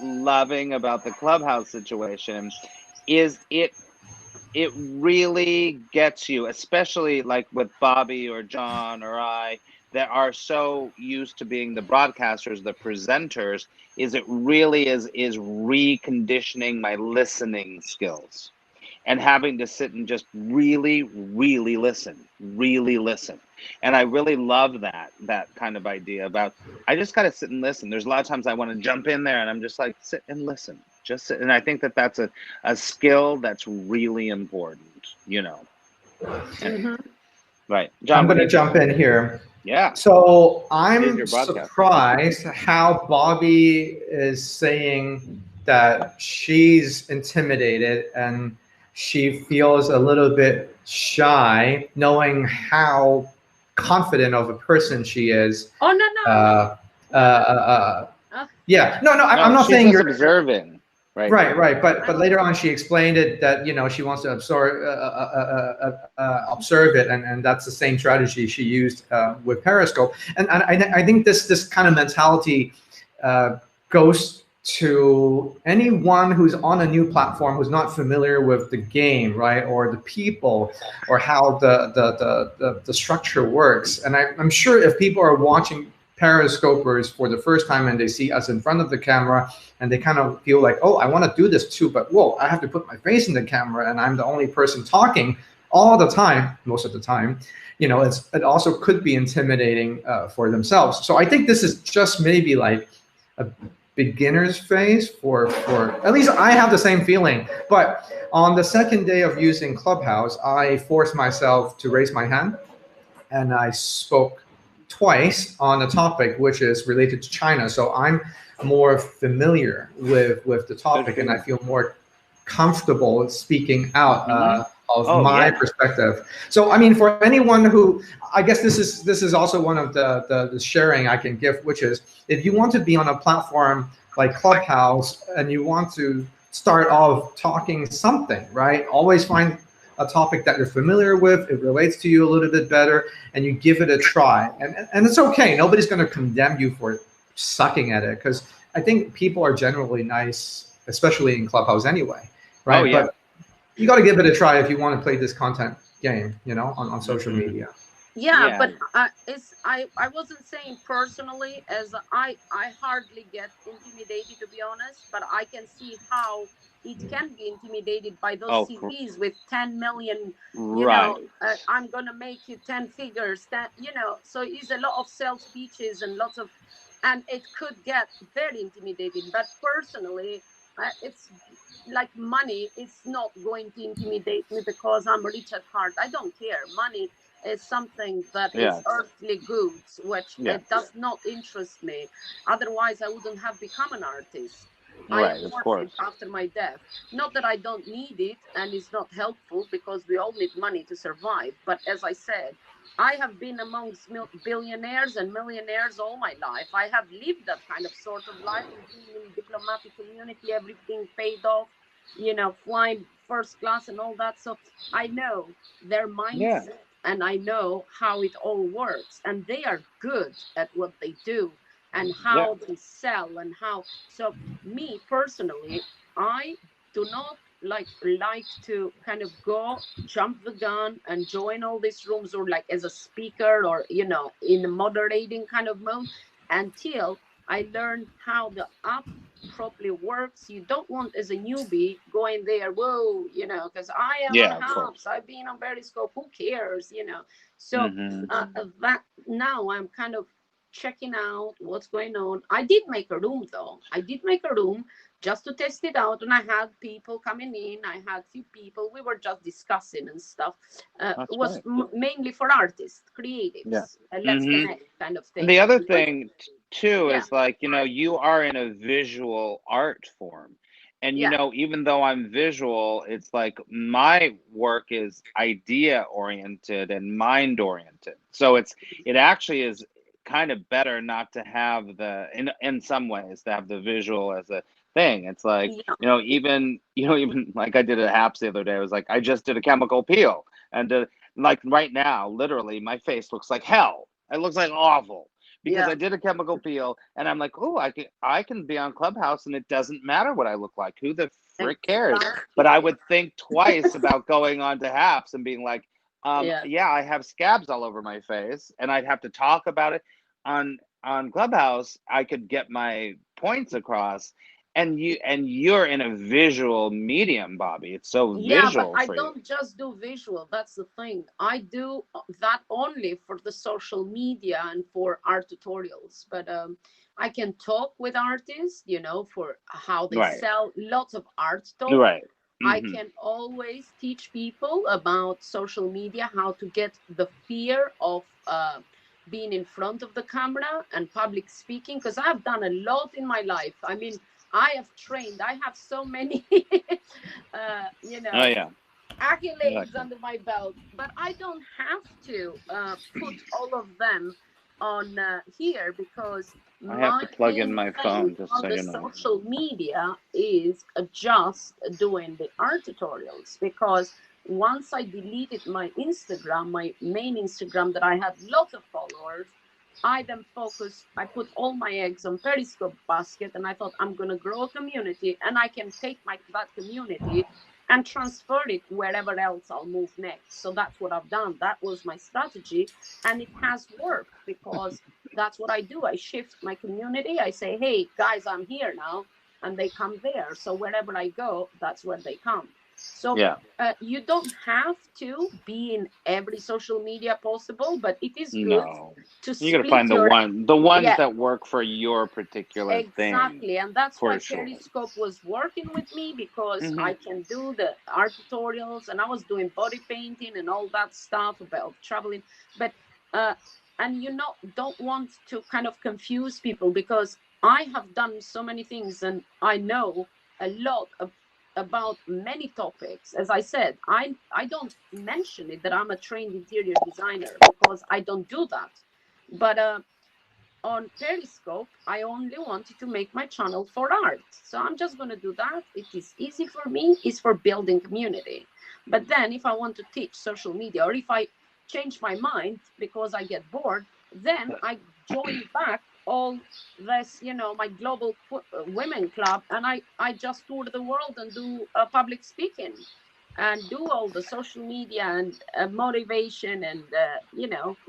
Speaker 3: loving about the Clubhouse situation is it really gets you, especially like with Bobby or John or I, that are so used to being the broadcasters, the presenters, is it really is reconditioning my listening skills and having to sit and just really listen. And I really love that kind of idea about, I just got to sit and listen. There's a lot of times I want to jump in there and I'm just like, sit and listen. Just sit. And I think that's a skill that's really important, you know. Right. John,
Speaker 1: I'm going to jump in here.
Speaker 3: Yeah.
Speaker 1: So I'm surprised how Bobby is saying that she's intimidated and she feels a little bit shy, knowing how confident of a person she is.
Speaker 2: Oh, no.
Speaker 1: Yeah. No, I'm not saying you're
Speaker 3: observing.
Speaker 1: Right. But later on, she explained it that, you know, she wants to observe it, and that's the same strategy she used with Periscope. And I think this kind of mentality goes to anyone who's on a new platform who's not familiar with the game, right, or the people, or how the structure works. And I'm sure if people are watching Periscopers for the first time and they see us in front of the camera and they kind of feel like, oh, I want to do this too, but whoa, I have to put my face in the camera and I'm the only person talking all the time, most of the time, you know, it also could be intimidating for themselves. So I think this is just maybe like a beginner's phase for at least I have the same feeling. But on the second day of using Clubhouse, I forced myself to raise my hand and I spoke twice on a topic which is related to China. So I'm more familiar with the topic and I feel more comfortable speaking out of my perspective. So I mean, for anyone who, I guess this is also one of the sharing I can give, which is if you want to be on a platform like Clubhouse and you want to start off talking something, right? Always find a topic that you're familiar with, it relates to you a little bit better, and you give it a try. And it's okay. Nobody's going to condemn you for sucking at it, because I think people are generally nice, especially in Clubhouse anyway, right?
Speaker 3: Oh, yeah.
Speaker 1: But you got to give it a try if you want to play this content game, you know, on social media.
Speaker 2: Yeah, but I wasn't saying personally, as I hardly get intimidated, to be honest, but I can see how it can be intimidated by those CVs with 10 million, you know, I'm going to make you 10 figures, that, you know, so it's a lot of sales speeches and lots of, and it could get very intimidating. But personally, it's like money, it's not going to intimidate me because I'm rich at heart. I don't care. Money is something that is earthly goods, which it does not interest me. Otherwise, I wouldn't have become an artist.
Speaker 3: Right,
Speaker 2: I am
Speaker 3: of
Speaker 2: worth it
Speaker 3: course.
Speaker 2: after my death. Not that I don't need it and it's not helpful, because we all need money to survive. But as I said, I have been amongst billionaires and millionaires all my life. I have lived that kind of sort of life and being in diplomatic community, everything paid off, flying first class and all that. So I know their
Speaker 3: Yeah.
Speaker 2: mindset and I know how it all works. And they are good at what they do and
Speaker 3: Yeah.
Speaker 2: how they sell and how. So me personally, I do not like to kind of go jump the gun and join all these rooms, or like as a speaker, or in a moderating kind of mode, until I learn how the app properly works. You don't want, as a newbie, going there, whoa, because I am on
Speaker 3: Yeah, of course.
Speaker 2: Hubs, I've been on Periscope, who cares. So
Speaker 3: Mm-hmm.
Speaker 2: that now I'm kind of checking out what's going on. I did make a room, though. I did make a room just to test it out, and I had people coming in. I had few people. We were just discussing and stuff. It
Speaker 3: That's
Speaker 2: was
Speaker 3: right.
Speaker 2: mainly for artists,
Speaker 3: Yeah.
Speaker 2: creatives, let's
Speaker 3: Mm-hmm.
Speaker 2: connect kind of
Speaker 3: And
Speaker 2: thing.
Speaker 3: the other thing too
Speaker 2: Yeah,
Speaker 3: is like, you are in a visual art form. And
Speaker 2: yeah,
Speaker 3: even though I'm visual, it's like my work is idea oriented and mind oriented. So it actually is kind of better not to have in some ways to have the visual as a thing. It's like,
Speaker 2: yeah.
Speaker 3: even like I did a haps the other day. I was like, I just did a chemical peel, and like right now, literally, my face looks like hell. It looks like awful because
Speaker 2: Yeah,
Speaker 3: I did a chemical peel, and I'm like, oh, I can be on Clubhouse, and it doesn't matter what I look like. Who the frick cares? But I
Speaker 2: exactly.
Speaker 3: would think twice about going on to Haps and being like,
Speaker 2: Yeah,
Speaker 3: yeah, I have scabs all over my face, and I'd have to talk about it on Clubhouse. I could get my points across, and you're in a visual medium, Bobby. It's so
Speaker 2: yeah, but
Speaker 3: visual
Speaker 2: I
Speaker 3: for you.
Speaker 2: don't just do visual. That's the thing. I do that only for the social media and for art tutorials. But I can talk with artists, for how they
Speaker 3: Right.
Speaker 2: sell, lots of art talk.
Speaker 3: Right.
Speaker 2: I
Speaker 3: Hmm.
Speaker 2: can always teach people about social media, how to get the fear of being in front of the camera and public speaking, because I've done a lot in my life. I mean, I have trained, I have so many, you
Speaker 3: Oh
Speaker 2: know,
Speaker 3: yeah.
Speaker 2: accolades
Speaker 3: Exactly.
Speaker 2: under my belt, but I don't have to put all of them on here, because
Speaker 3: I have
Speaker 2: my
Speaker 3: to plug in
Speaker 2: main
Speaker 3: my
Speaker 2: thing
Speaker 3: phone just
Speaker 2: on
Speaker 3: so
Speaker 2: the
Speaker 3: you know.
Speaker 2: social media is just doing the art tutorials. Because once I deleted my Instagram, my main Instagram that I had lots of followers, I then focused, I put all my eggs on Periscope basket, and I thought I'm going to grow a community, and I can take that community and transfer it wherever else I'll move next. So that's what I've done. That was my strategy, and it has worked, because that's what I do. I shift my community. I say, hey, guys, I'm here now, and they come there. So wherever I go, that's where they come. So
Speaker 3: Yeah.
Speaker 2: you don't have to be in every social media possible, but it is good
Speaker 3: No.
Speaker 2: to
Speaker 3: You got to
Speaker 2: split
Speaker 3: find
Speaker 2: your.
Speaker 3: the ones
Speaker 2: Yeah,
Speaker 3: that work for your particular thing,
Speaker 2: exactly. And that's why
Speaker 3: for sure.
Speaker 2: Periscope was working with me, because
Speaker 3: Hmm.
Speaker 2: I can do the art tutorials, and I was doing body painting and all that stuff about traveling. But uh and don't want to kind of confuse people, because I have done so many things and I know a lot about many topics. As I said, I don't mention it that I'm a trained interior designer, because I don't do that. But on Periscope, I only wanted to make my channel for art. So I'm just going to do that. It is easy for me, it's for building community. But then if I want to teach social media, or if I change my mind because I get bored, then I join back all this, my global women club, and I just tour the world and do public speaking and do all the social media and motivation and,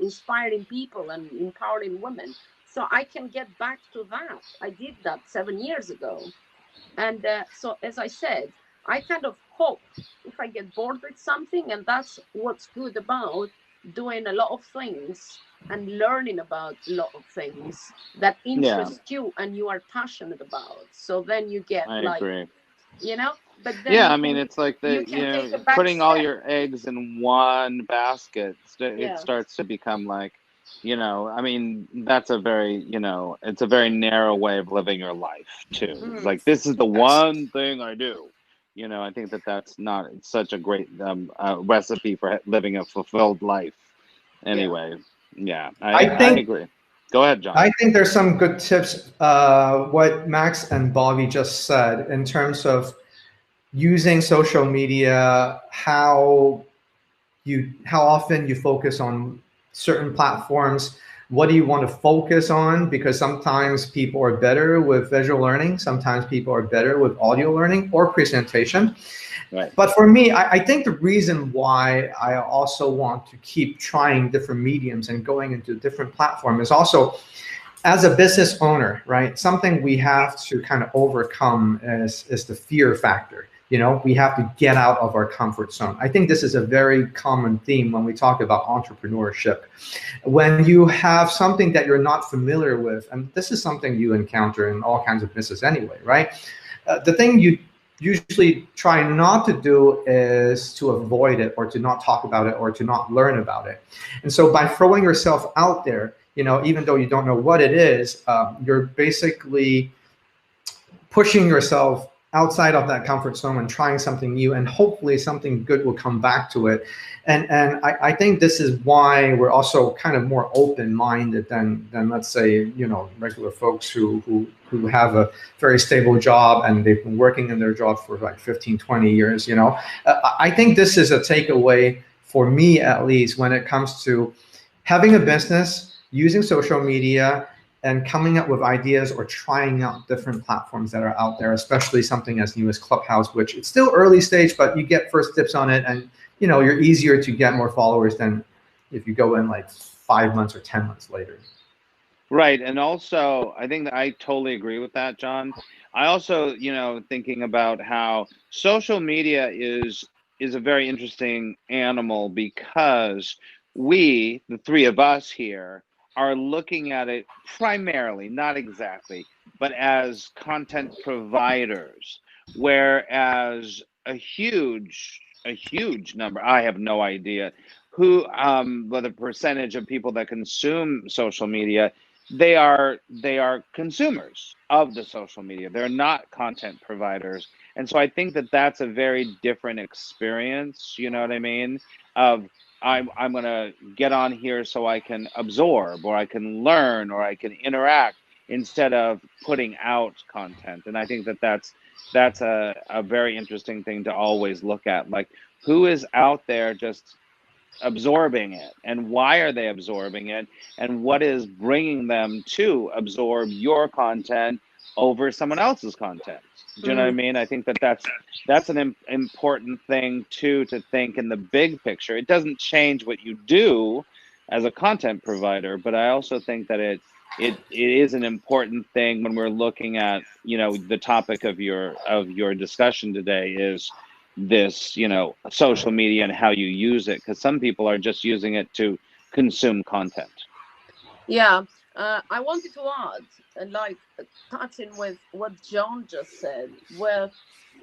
Speaker 2: inspiring people and empowering women. So I can get back to that. I did that 7 years ago. And so, as I said, I kind of hope, if I get bored with something, and that's what's good about doing a lot of things and learning about a lot of things that
Speaker 3: Yeah,
Speaker 2: interest you and you are passionate about. So then you get
Speaker 3: I
Speaker 2: like,
Speaker 3: agree.
Speaker 2: but then
Speaker 3: Yeah,
Speaker 2: you
Speaker 3: I mean,
Speaker 2: can
Speaker 3: it's like
Speaker 2: you can take a back
Speaker 3: putting all
Speaker 2: step.
Speaker 3: your eggs in one basket. It
Speaker 2: Yeah.
Speaker 3: starts to become like, You know, I mean, that's a very, you know, it's a very narrow way of living your life too. It's like, this is the
Speaker 1: Yes.
Speaker 3: one thing I do. You know, I think that that's not such a great recipe for living a fulfilled life.
Speaker 2: Yeah.
Speaker 3: Anyway, yeah,
Speaker 1: I
Speaker 3: I
Speaker 1: think
Speaker 3: agree. Go ahead, John.
Speaker 1: I think there's some good tips. What Max and Bobby just said in terms of using social media, how often you focus on certain platforms. What do you want to focus on? Because sometimes people are better with visual learning, sometimes people are better with audio learning or presentation.
Speaker 3: Right.
Speaker 1: But for me, I think the reason why I also want to keep trying different mediums and going into different platforms is also as a business owner, right? Something we have to kind of overcome is the fear factor. You know, we have to get out of our comfort zone. I think this is a very common theme when we talk about entrepreneurship. When you have something that you're not familiar with, and this is something you encounter in all kinds of business anyway, right? The thing you usually try not to do is to avoid it or to not talk about it or to not learn about it. And so by throwing yourself out there, you know, even though you don't know what it is, you're basically pushing yourself outside of that comfort zone and trying something new, and hopefully something good will come back to it. And I think this is why we're also kind of more open-minded than let's say, you know, regular folks who have a very stable job and they've been working in their job for like 15, 20 years, you know. I think this is a takeaway for me, at least, when it comes to having a business, using social media, and coming up with ideas or trying out different platforms that are out there, especially something as new as Clubhouse, which it's still early stage, but you get first tips on it, and you know, you're easier to get more followers than if you go in like 5 months or 10 months later.
Speaker 3: Right. And also, I think that I totally agree with that, John. I also, you know, thinking about how social media is a very interesting animal because we, the three of us here, are looking at it primarily, not exactly, but as content providers, whereas a huge number, I have no idea who what the percentage of people that consume social media, they are consumers of the social media. They're not content providers. And so I think that that's a very different experience, you know what I mean? Of I'm going to get on here so I can absorb or I can learn or I can interact instead of putting out content. And I think that that's a very interesting thing to always look at, like who is out there just absorbing it and why are they absorbing it and what is bringing them to absorb your content over someone else's content. Do you know what I mean? I think that that's an important thing too, to think in the big picture. It doesn't change what you do as a content provider, but I also think that it is an important thing when we're looking at, you know, the topic of your discussion today is this, you know, social media and how you use it, because some people are just using it to consume content.
Speaker 2: Yeah, I wanted to add, like, touching with what John just said, with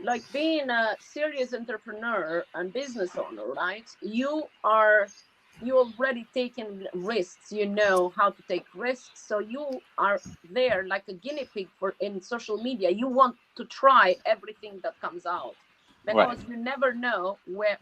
Speaker 2: like being a serious entrepreneur and business owner, right? You already taken risks. You know how to take risks, so you are there like a guinea pig for in social media. You want to try everything that comes out
Speaker 3: Right.
Speaker 2: because you never know where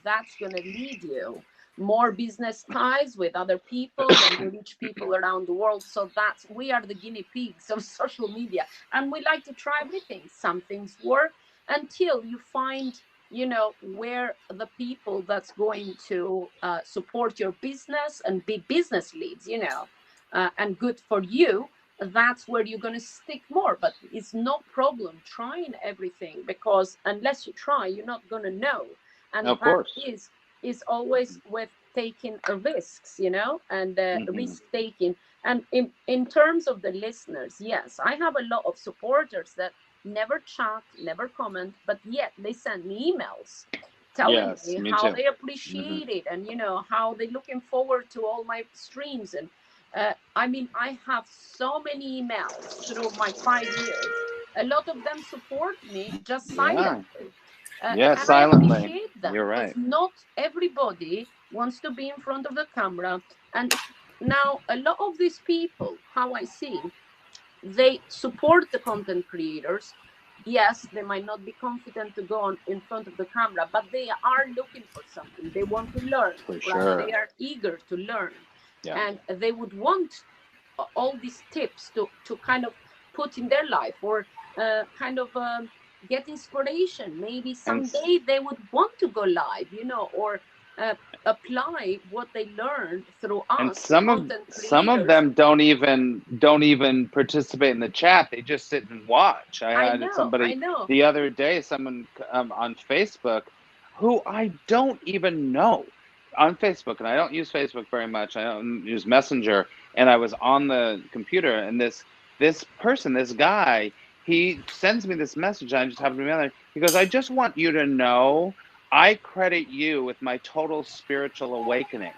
Speaker 2: that's going to lead you. More business ties with other people, then you reach people around the world. So that's, we are the guinea pigs of social media, and we like to try everything. Some things work until you find, you know, where the people that's going to support your business and be business leads, you know, and good for you, that's where you're going to stick more. But it's no problem trying everything, because unless you try, you're not going to know. And
Speaker 3: Of
Speaker 2: that
Speaker 3: course.
Speaker 2: is always with taking risks, you know, and risk taking. And in terms of the listeners, yes, I have a lot of supporters that never chat, never comment, but yet they send me emails telling me how they appreciate it, and you know how they're looking forward to all my streams. And I mean, I have so many emails through my 5 years. A lot of them support me just silently.
Speaker 3: Yeah,
Speaker 2: And I
Speaker 3: silently.
Speaker 2: appreciate them
Speaker 3: You're
Speaker 2: because
Speaker 3: right.
Speaker 2: not everybody wants to be in front of the camera. And now a lot of these people, how I see, they support the content creators. Yes, they might not be confident to go on in front of the camera, but they are looking for something. They want to learn,
Speaker 3: For
Speaker 2: right?
Speaker 3: sure.
Speaker 2: They are eager to learn.
Speaker 3: Yeah.
Speaker 2: And they would want all these tips to kind of put in their life, or kind of get inspiration. Maybe someday they would want to go live, you know, or apply what they learned through us.
Speaker 3: And some of them don't even participate in the chat. They just sit and watch. I had somebody the other day, someone on Facebook, who I don't even know on Facebook, and I don't use Facebook very much. I don't use Messenger, and I was on the computer, and this person, this guy, he sends me this message. I just happen to be on there. He goes, "I just want you to know, I credit you with my total spiritual awakening."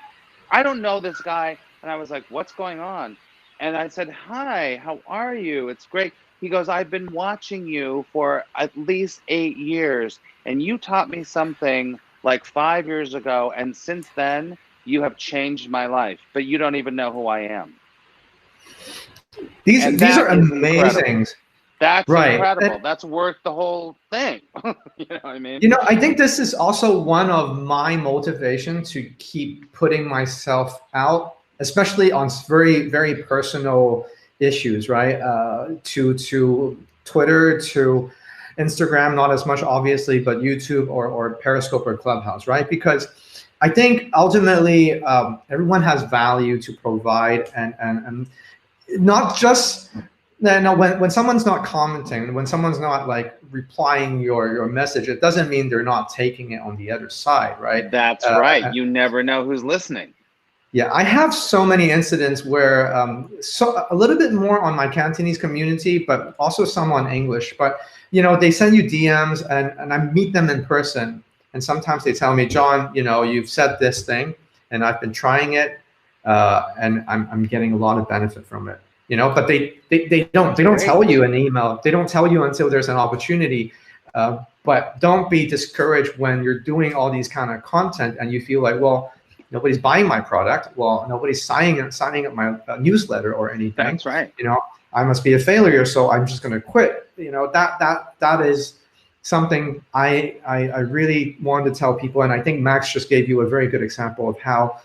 Speaker 3: I don't know this guy. And I was like, "What's going on?" And I said, "Hi, how are you? It's great." He goes, "I've been watching you for at least 8 years, and you taught me something like 5 years ago. And since then, you have changed my life, but you don't even know who I am."
Speaker 1: These are amazing.
Speaker 3: That's right. Incredible. That's worth the whole thing. You know what I mean?
Speaker 1: You know, I think this is also one of my motivation to keep putting myself out, especially on very, very personal issues, right? To Twitter, to Instagram, not as much obviously, but YouTube or Periscope or Clubhouse, right? Because I think ultimately everyone has value to provide, and not just. No, when someone's not commenting, when someone's not like replying your message, it doesn't mean they're not taking it on the other side, right?
Speaker 3: That's right. You never know who's listening.
Speaker 1: Yeah, I have so many incidents where so a little bit more on my Cantonese community, but also some on English. But you know, they send you DMs, and I meet them in person, and sometimes they tell me, "John, you know, you've said this thing, and I've been trying it, and I'm getting a lot of benefit from it." You know, but they don't tell you in email. They don't tell you until there's an opportunity. But don't be discouraged when you're doing all these kind of content and you feel like, well, nobody's buying my product. Well, nobody's signing up my newsletter or anything.
Speaker 3: That's right.
Speaker 1: You know, I must be a failure, so I'm just going to quit. You know, that is something I really wanted to tell people, and I think Max just gave you a very good example of how.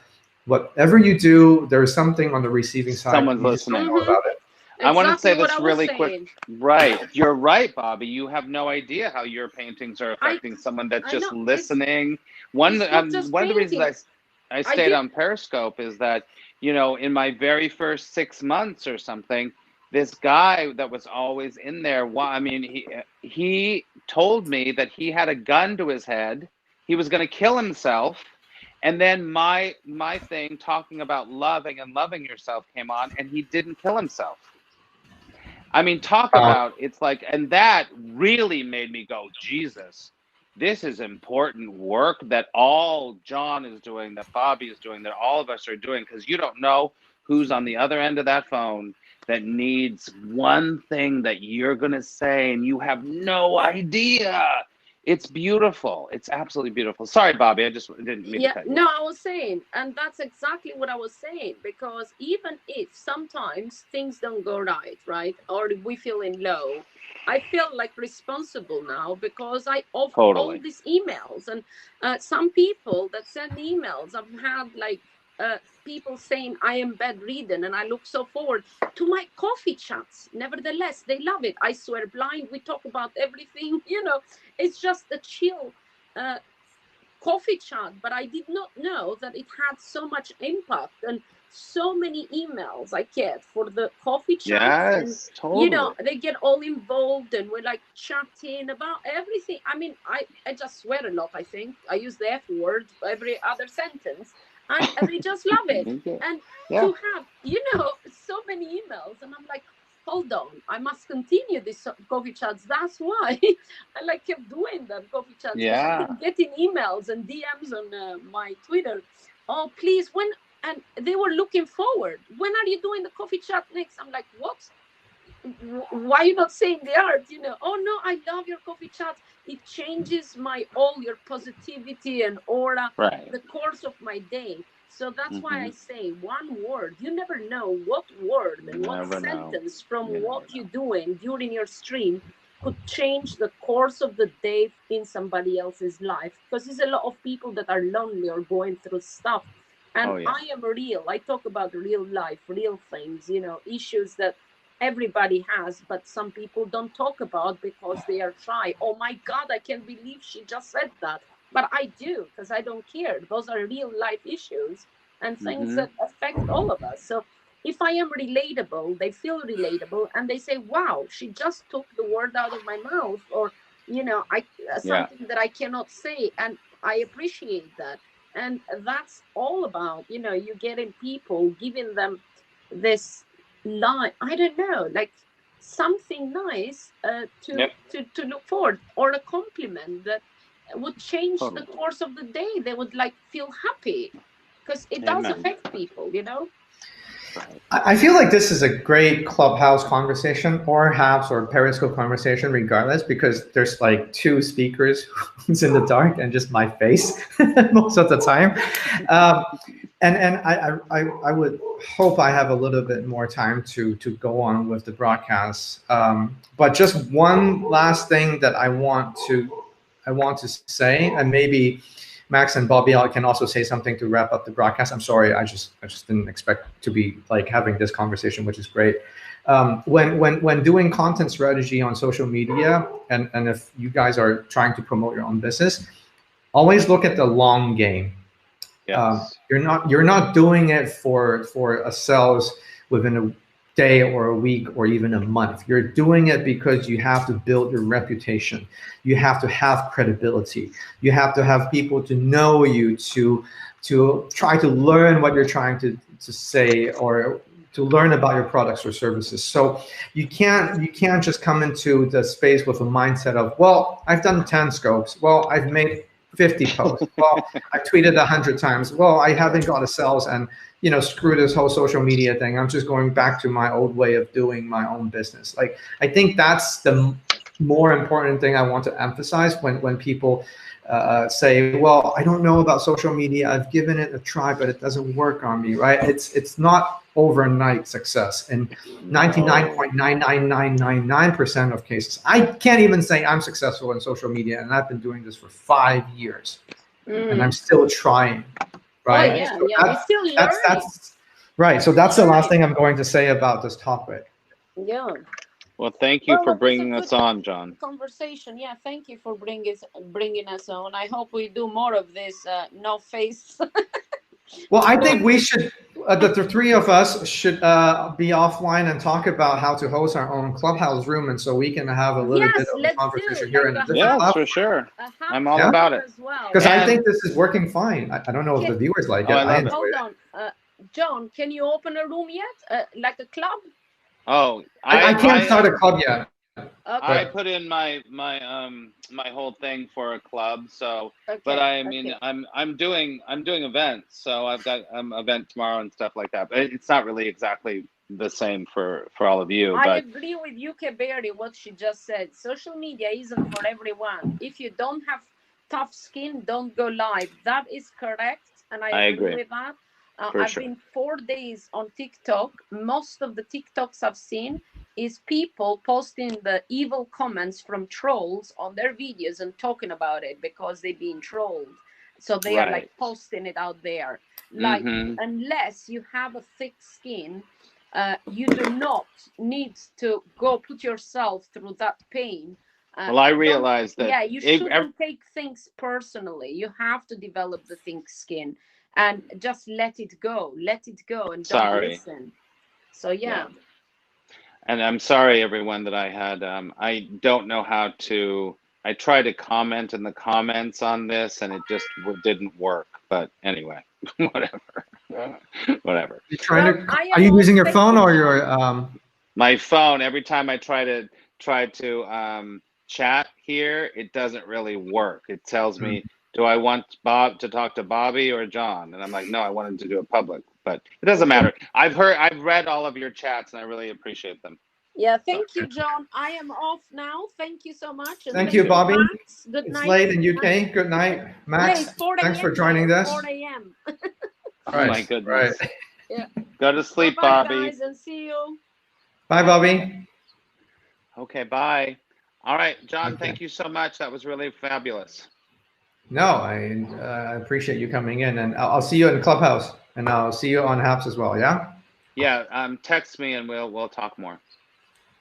Speaker 1: Whatever you do, there is something on the receiving side.
Speaker 3: Someone's listening.
Speaker 1: Know about it.
Speaker 2: Exactly.
Speaker 3: I want to say this really quick. Right. You're right, Bobby. You have no idea how your paintings are affecting someone that's just listening. One of the reasons I stayed on Periscope is that, you know, in my very first 6 months or something, this guy that was always in there, I mean, he told me that he had a gun to his head. He was going to kill himself. And then my thing talking about loving and loving yourself came on, and he didn't kill himself. I mean, talk about, it's like, and that really made me go, Jesus, this is important work that all John is doing, that Bobby is doing, that all of us are doing, because you don't know who's on the other end of that phone that needs one thing that you're going to say, and you have no idea. It's beautiful. It's absolutely beautiful. Sorry, Bobby, I just didn't mean to cut you.
Speaker 2: No, I was saying, and that's exactly what I was saying, because even if sometimes things don't go right, or we feel in low, I feel like responsible now because I offer all these emails, and some people that send emails, I've had like people saying I am bedridden, and I look so forward to my coffee chats. Nevertheless, they love it. I swear blind, we talk about everything, you know, it's just a chill coffee chat, but I did not know that it had so much impact, and so many emails I get for the coffee chats.
Speaker 3: Yes,
Speaker 2: and,
Speaker 3: totally.
Speaker 2: You know, they get all involved, and we're like chatting about everything. I mean, I just swear a lot, I think. I use the F word every other sentence. And they just love it. And to have, you know, so many emails, and I'm like, hold on, I must continue this coffee chats. That's why I like kept doing them coffee chats.
Speaker 3: Yeah.
Speaker 2: I've been getting emails and DMs on my Twitter. Oh, please, when, and they were looking forward. When are you doing the coffee chat next? I'm like, what? Why are you not saying the art? You know, oh no, I love your coffee chat. It changes all your positivity and aura, the course of my day. So that's why I say one word. You never know what word and what sentence from what you're doing during your stream could change the course of the day in somebody else's life. Because there's a lot of people that are lonely or going through stuff. And I am real. I talk about real life, real things, you know, issues that everybody has, but some people don't talk about because they are shy. Oh my God, I can't believe she just said that. But I do, because I don't care. Those are real life issues and things that affect all of us. So if I am relatable, they feel relatable and they say, wow, she just took the word out of my mouth, or, you know, something that I cannot say. And I appreciate that. And that's all about, you know, you getting people, giving them this line, I don't know, like something nice to look forward, or a compliment that would change the course of the day. They would like feel happy, because it does affect people, you know.
Speaker 1: I feel like this is a great Clubhouse conversation, or Habs or Periscope conversation, regardless, because there's like two speakers who's in the dark and just my face most of the time. And I would hope I have a little bit more time to go on with the broadcast. But just one last thing that I want to say, and maybe Max and Bobby can also say something to wrap up the broadcast. I'm sorry, I just didn't expect to be like having this conversation, which is great. When doing content strategy on social media, and if you guys are trying to promote your own business, always look at the long game. Yes. You're not doing it for a sales within a day or a week or even a month. You're doing it because you have to build your reputation. You have to have credibility. You have to have people to know you, to try to learn what you're trying to say, or to learn about your products or services. So you can't just come into the space with a mindset of, well, I've done 10 scopes. Well, I've made 50 posts. Well, I've tweeted 100 times. Well, I haven't got a sales, and you know, screw this whole social media thing. I'm just going back to my old way of doing my own business. Like, I think that's the more important thing I want to emphasize when people say, well, I don't know about social media. I've given it a try, but it doesn't work on me, right? It's not overnight success. In 99.99999% of cases, I can't even say I'm successful in social media, and I've been doing this for 5 years, and I'm still trying, right?
Speaker 2: Oh, yeah, so we're still learning.
Speaker 1: That's right. So that's the last thing I'm going to say about this topic.
Speaker 2: Yeah.
Speaker 3: Well, thank you for bringing us on, John.
Speaker 2: Conversation, yeah. Thank you for bringing us on. I hope we do more of this. No face.
Speaker 1: Well, I think we should. The three of us should be offline and talk about how to host our own Clubhouse room, and so we can have a little bit of a conversation here in the
Speaker 3: club. For sure. I'm all about it.
Speaker 1: Because I think this is working fine. I don't know if the viewers like it.
Speaker 2: Hold on, John. Can you open a room yet? Like a club?
Speaker 3: Oh,
Speaker 1: I can't start a club yet.
Speaker 2: Okay.
Speaker 3: I put in my whole thing for a club. So, but I mean, I'm doing events. So I've got an event tomorrow and stuff like that. But it's not really exactly the same for all of you.
Speaker 2: I agree with UK Berry what she just said. Social media isn't for everyone. If you don't have tough skin, don't go live. That is correct, and I agree with that. I've been 4 days on TikTok. Most of the TikToks I've seen is people posting the evil comments from trolls on their videos and talking about it because they're being trolled. So they are like posting it out there. Like, unless you have a thick skin, you do not need to go put yourself through that pain.
Speaker 3: Well, I realize that.
Speaker 2: Yeah, you shouldn't take things personally. You have to develop the thick skin. And just let it go, and don't listen. So yeah.
Speaker 3: And I'm sorry, everyone, that I had. I don't know how to. I tried to comment in the comments on this, and it just didn't work. But anyway, whatever.
Speaker 1: You're trying to. Are you using your phone or your?
Speaker 3: My phone. Every time I try to chat here, it doesn't really work. It tells me. Do I want Bob to talk to Bobby or John? And I'm like, no, I wanted to do it public, but it doesn't matter. I've read all of your chats, and I really appreciate them.
Speaker 2: Yeah, thank you, John. I am off now. Thank you so much. And
Speaker 1: thank you, Bobby.
Speaker 2: Max. Good night.
Speaker 1: It's late in UK. Good night, Max. Thanks for joining this.
Speaker 2: 4 a.m.
Speaker 3: Oh my goodness.
Speaker 1: Right.
Speaker 2: Yeah.
Speaker 3: Go to sleep,
Speaker 2: Bye,
Speaker 3: Bobby.
Speaker 2: guys, and see you.
Speaker 1: Bye, Bobby.
Speaker 3: Okay, bye. All right, John,
Speaker 1: Okay.
Speaker 3: thank you so much. That was really fabulous.
Speaker 1: No, I appreciate you coming in, and I'll see you in Clubhouse, and I'll see you on Haps as well. Yeah.
Speaker 3: Yeah, text me and we'll talk more.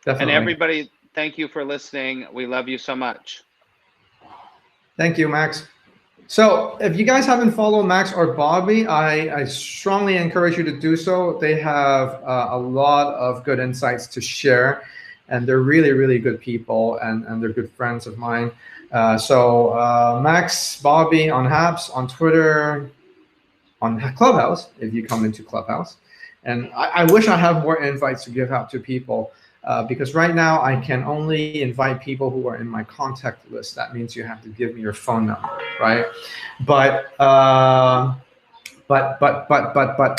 Speaker 1: Definitely.
Speaker 3: And everybody, thank you for listening. We love you so much.
Speaker 1: Thank you, Max. So if you guys haven't followed Max or Bobby, I strongly encourage you to do so. They have a lot of good insights to share, and they're really, really good people, and they're good friends of mine. So Max, Bobby on Haps, on Twitter, on Clubhouse, if you come into Clubhouse. And I wish I have more invites to give out to people. Because right now I can only invite people who are in my contact list. That means you have to give me your phone number, right? But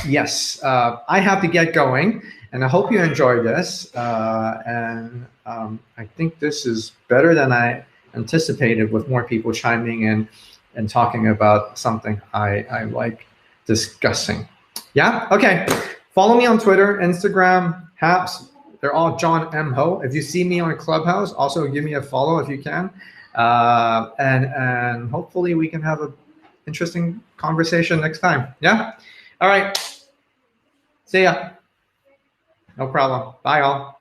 Speaker 1: yes, I have to get going, and I hope you enjoy this. And I think this is better than I anticipated, with more people chiming in and talking about something I like discussing. Yeah. Okay. Follow me on Twitter, Instagram, Haps. They're all John M. Ho. If you see me on Clubhouse, also give me a follow if you can. And hopefully we can have an interesting conversation next time. Yeah? All right. See ya. No problem. Bye, all.